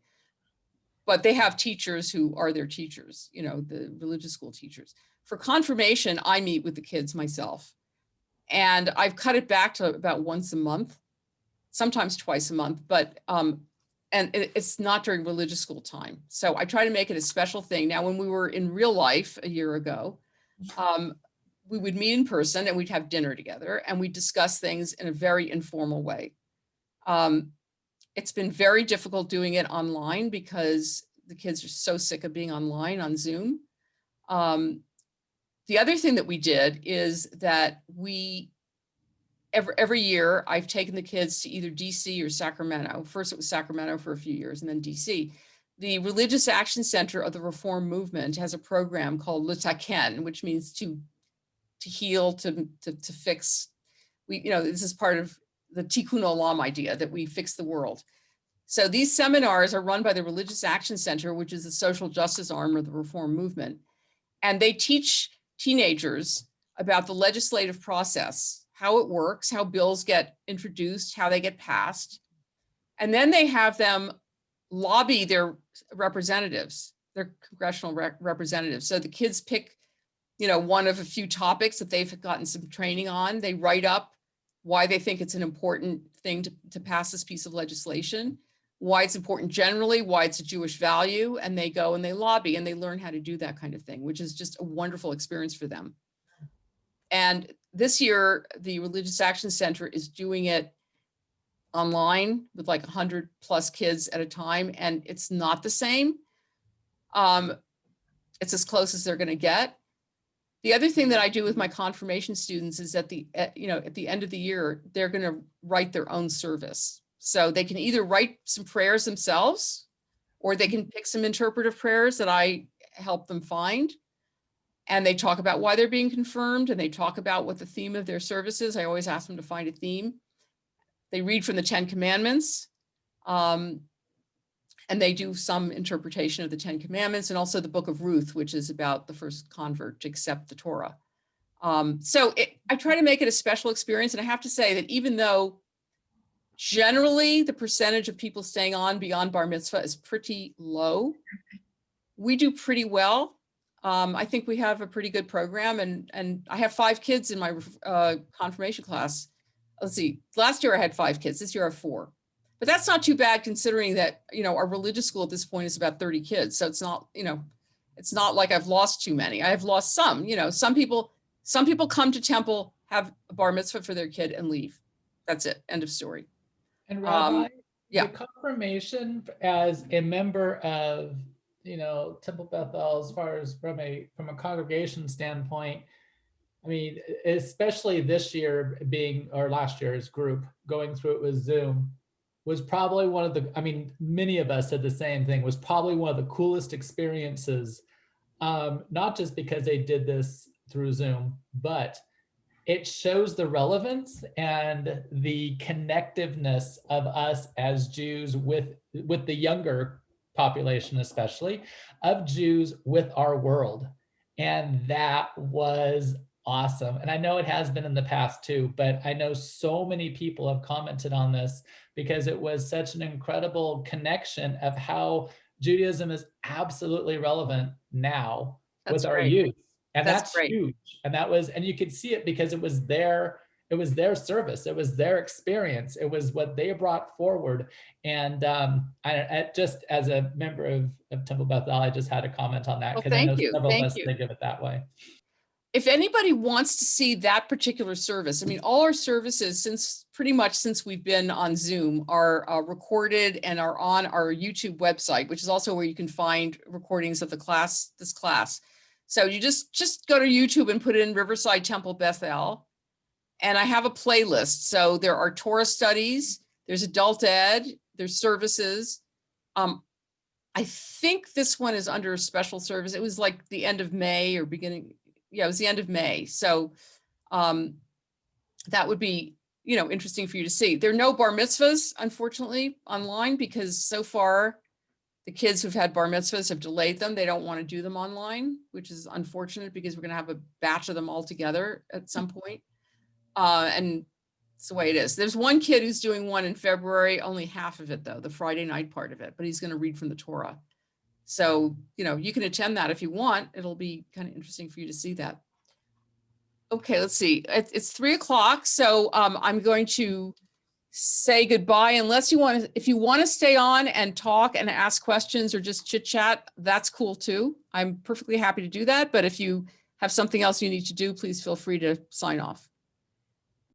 But they have teachers who are their teachers, you know, the religious school teachers. For confirmation, I meet with the kids myself. And I've cut it back to about once a month, sometimes twice a month. But and it's not during religious school time. So I try to make it a special thing. Now, when we were in real life a year ago, we would meet in person and we'd have dinner together and we'd discuss things in a very informal way. It's been very difficult doing it online because the kids are so sick of being online on Zoom. The other thing that we did is that every year I've taken the kids to either DC or Sacramento. First it was Sacramento for a few years and then DC. The Religious Action Center of the Reform Movement has a program called Litaken, which means to heal, to fix. This is part of the Tikkun Olam idea that we fix the world. So these seminars are run by the Religious Action Center, which is the social justice arm of the Reform Movement. And they teach teenagers about the legislative process, how it works, how bills get introduced, how they get passed. And then they have them lobby their representatives, their congressional representatives. So the kids pick, one of a few topics that they've gotten some training on. They write up why they think it's an important thing to pass this piece of legislation, why it's important generally, why it's a Jewish value, and they go and they lobby and they learn how to do that kind of thing, which is just a wonderful experience for them. And this year, the Religious Action Center is doing it online with like 100 plus kids at a time, and it's not the same. It's as close as they're going to get. The other thing that I do with my confirmation students is at the end of the year, they're going to write their own service. So they can either write some prayers themselves, or they can pick some interpretive prayers that I help them find. And they talk about why they're being confirmed, and they talk about what the theme of their service is. I always ask them to find a theme. They read from the 10 Commandments, and they do some interpretation of the 10 Commandments, and also the book of Ruth, which is about the first convert to accept the Torah. I try to make it a special experience. And I have to say that even though generally the percentage of people staying on beyond bar mitzvah is pretty low, we do pretty well. I think we have a pretty good program, and I have 5 kids in my confirmation class. Let's see, last year I had 5 kids, this year I have 4. But that's not too bad considering that, our religious school at this point is about 30 kids. So it's not, it's not like I've lost too many. I have lost some, some people come to temple, have a bar mitzvah for their kid and leave. That's it, end of story. And Rabbi, yeah. the confirmation as a member of, Temple Bethel, as far as from a congregation standpoint, I mean, especially this year or last year's group going through it with Zoom was probably one of the, many of us said the same thing, was probably one of the coolest experiences, not just because they did this through Zoom, but it shows the relevance and the connectiveness of us as Jews with the younger population, especially of Jews with our world. And that was awesome. And I know it has been in the past too, but I know so many people have commented on this because it was such an incredible connection of how Judaism is absolutely relevant now with our youth. And that's huge. And and you could see it because it was their service. It was their experience. It was what they brought forward. And I just as a member of Temple Bethel, I just had a comment on that because I know several of us think of it that way. If anybody wants to see that particular service, all our services pretty much since we've been on Zoom are recorded and are on our YouTube website, which is also where you can find recordings of this class. So you just go to YouTube and put in Riverside Temple Bethel, and I have a playlist. So there are Torah studies, there's adult ed, there's services. I think this one is under a special service. It was like the end of May or beginning. Yeah, it was the end of May. So that would be, interesting for you to see. There are no bar mitzvahs, unfortunately, online because so far the kids who've had bar mitzvahs have delayed them. They don't want to do them online, which is unfortunate because we're going to have a batch of them all together at some point. And it's the way it is. There's one kid who's doing one in February, only half of it though, the Friday night part of it, but he's going to read from the Torah. So, you can attend that if you want. It'll be kind of interesting for you to see that. Okay, let's see. It's 3 o'clock. So I'm going to say goodbye unless you want to, if you want to stay on and talk and ask questions or just chit chat, that's cool too. I'm perfectly happy to do that. But if you have something else you need to do, please feel free to sign off.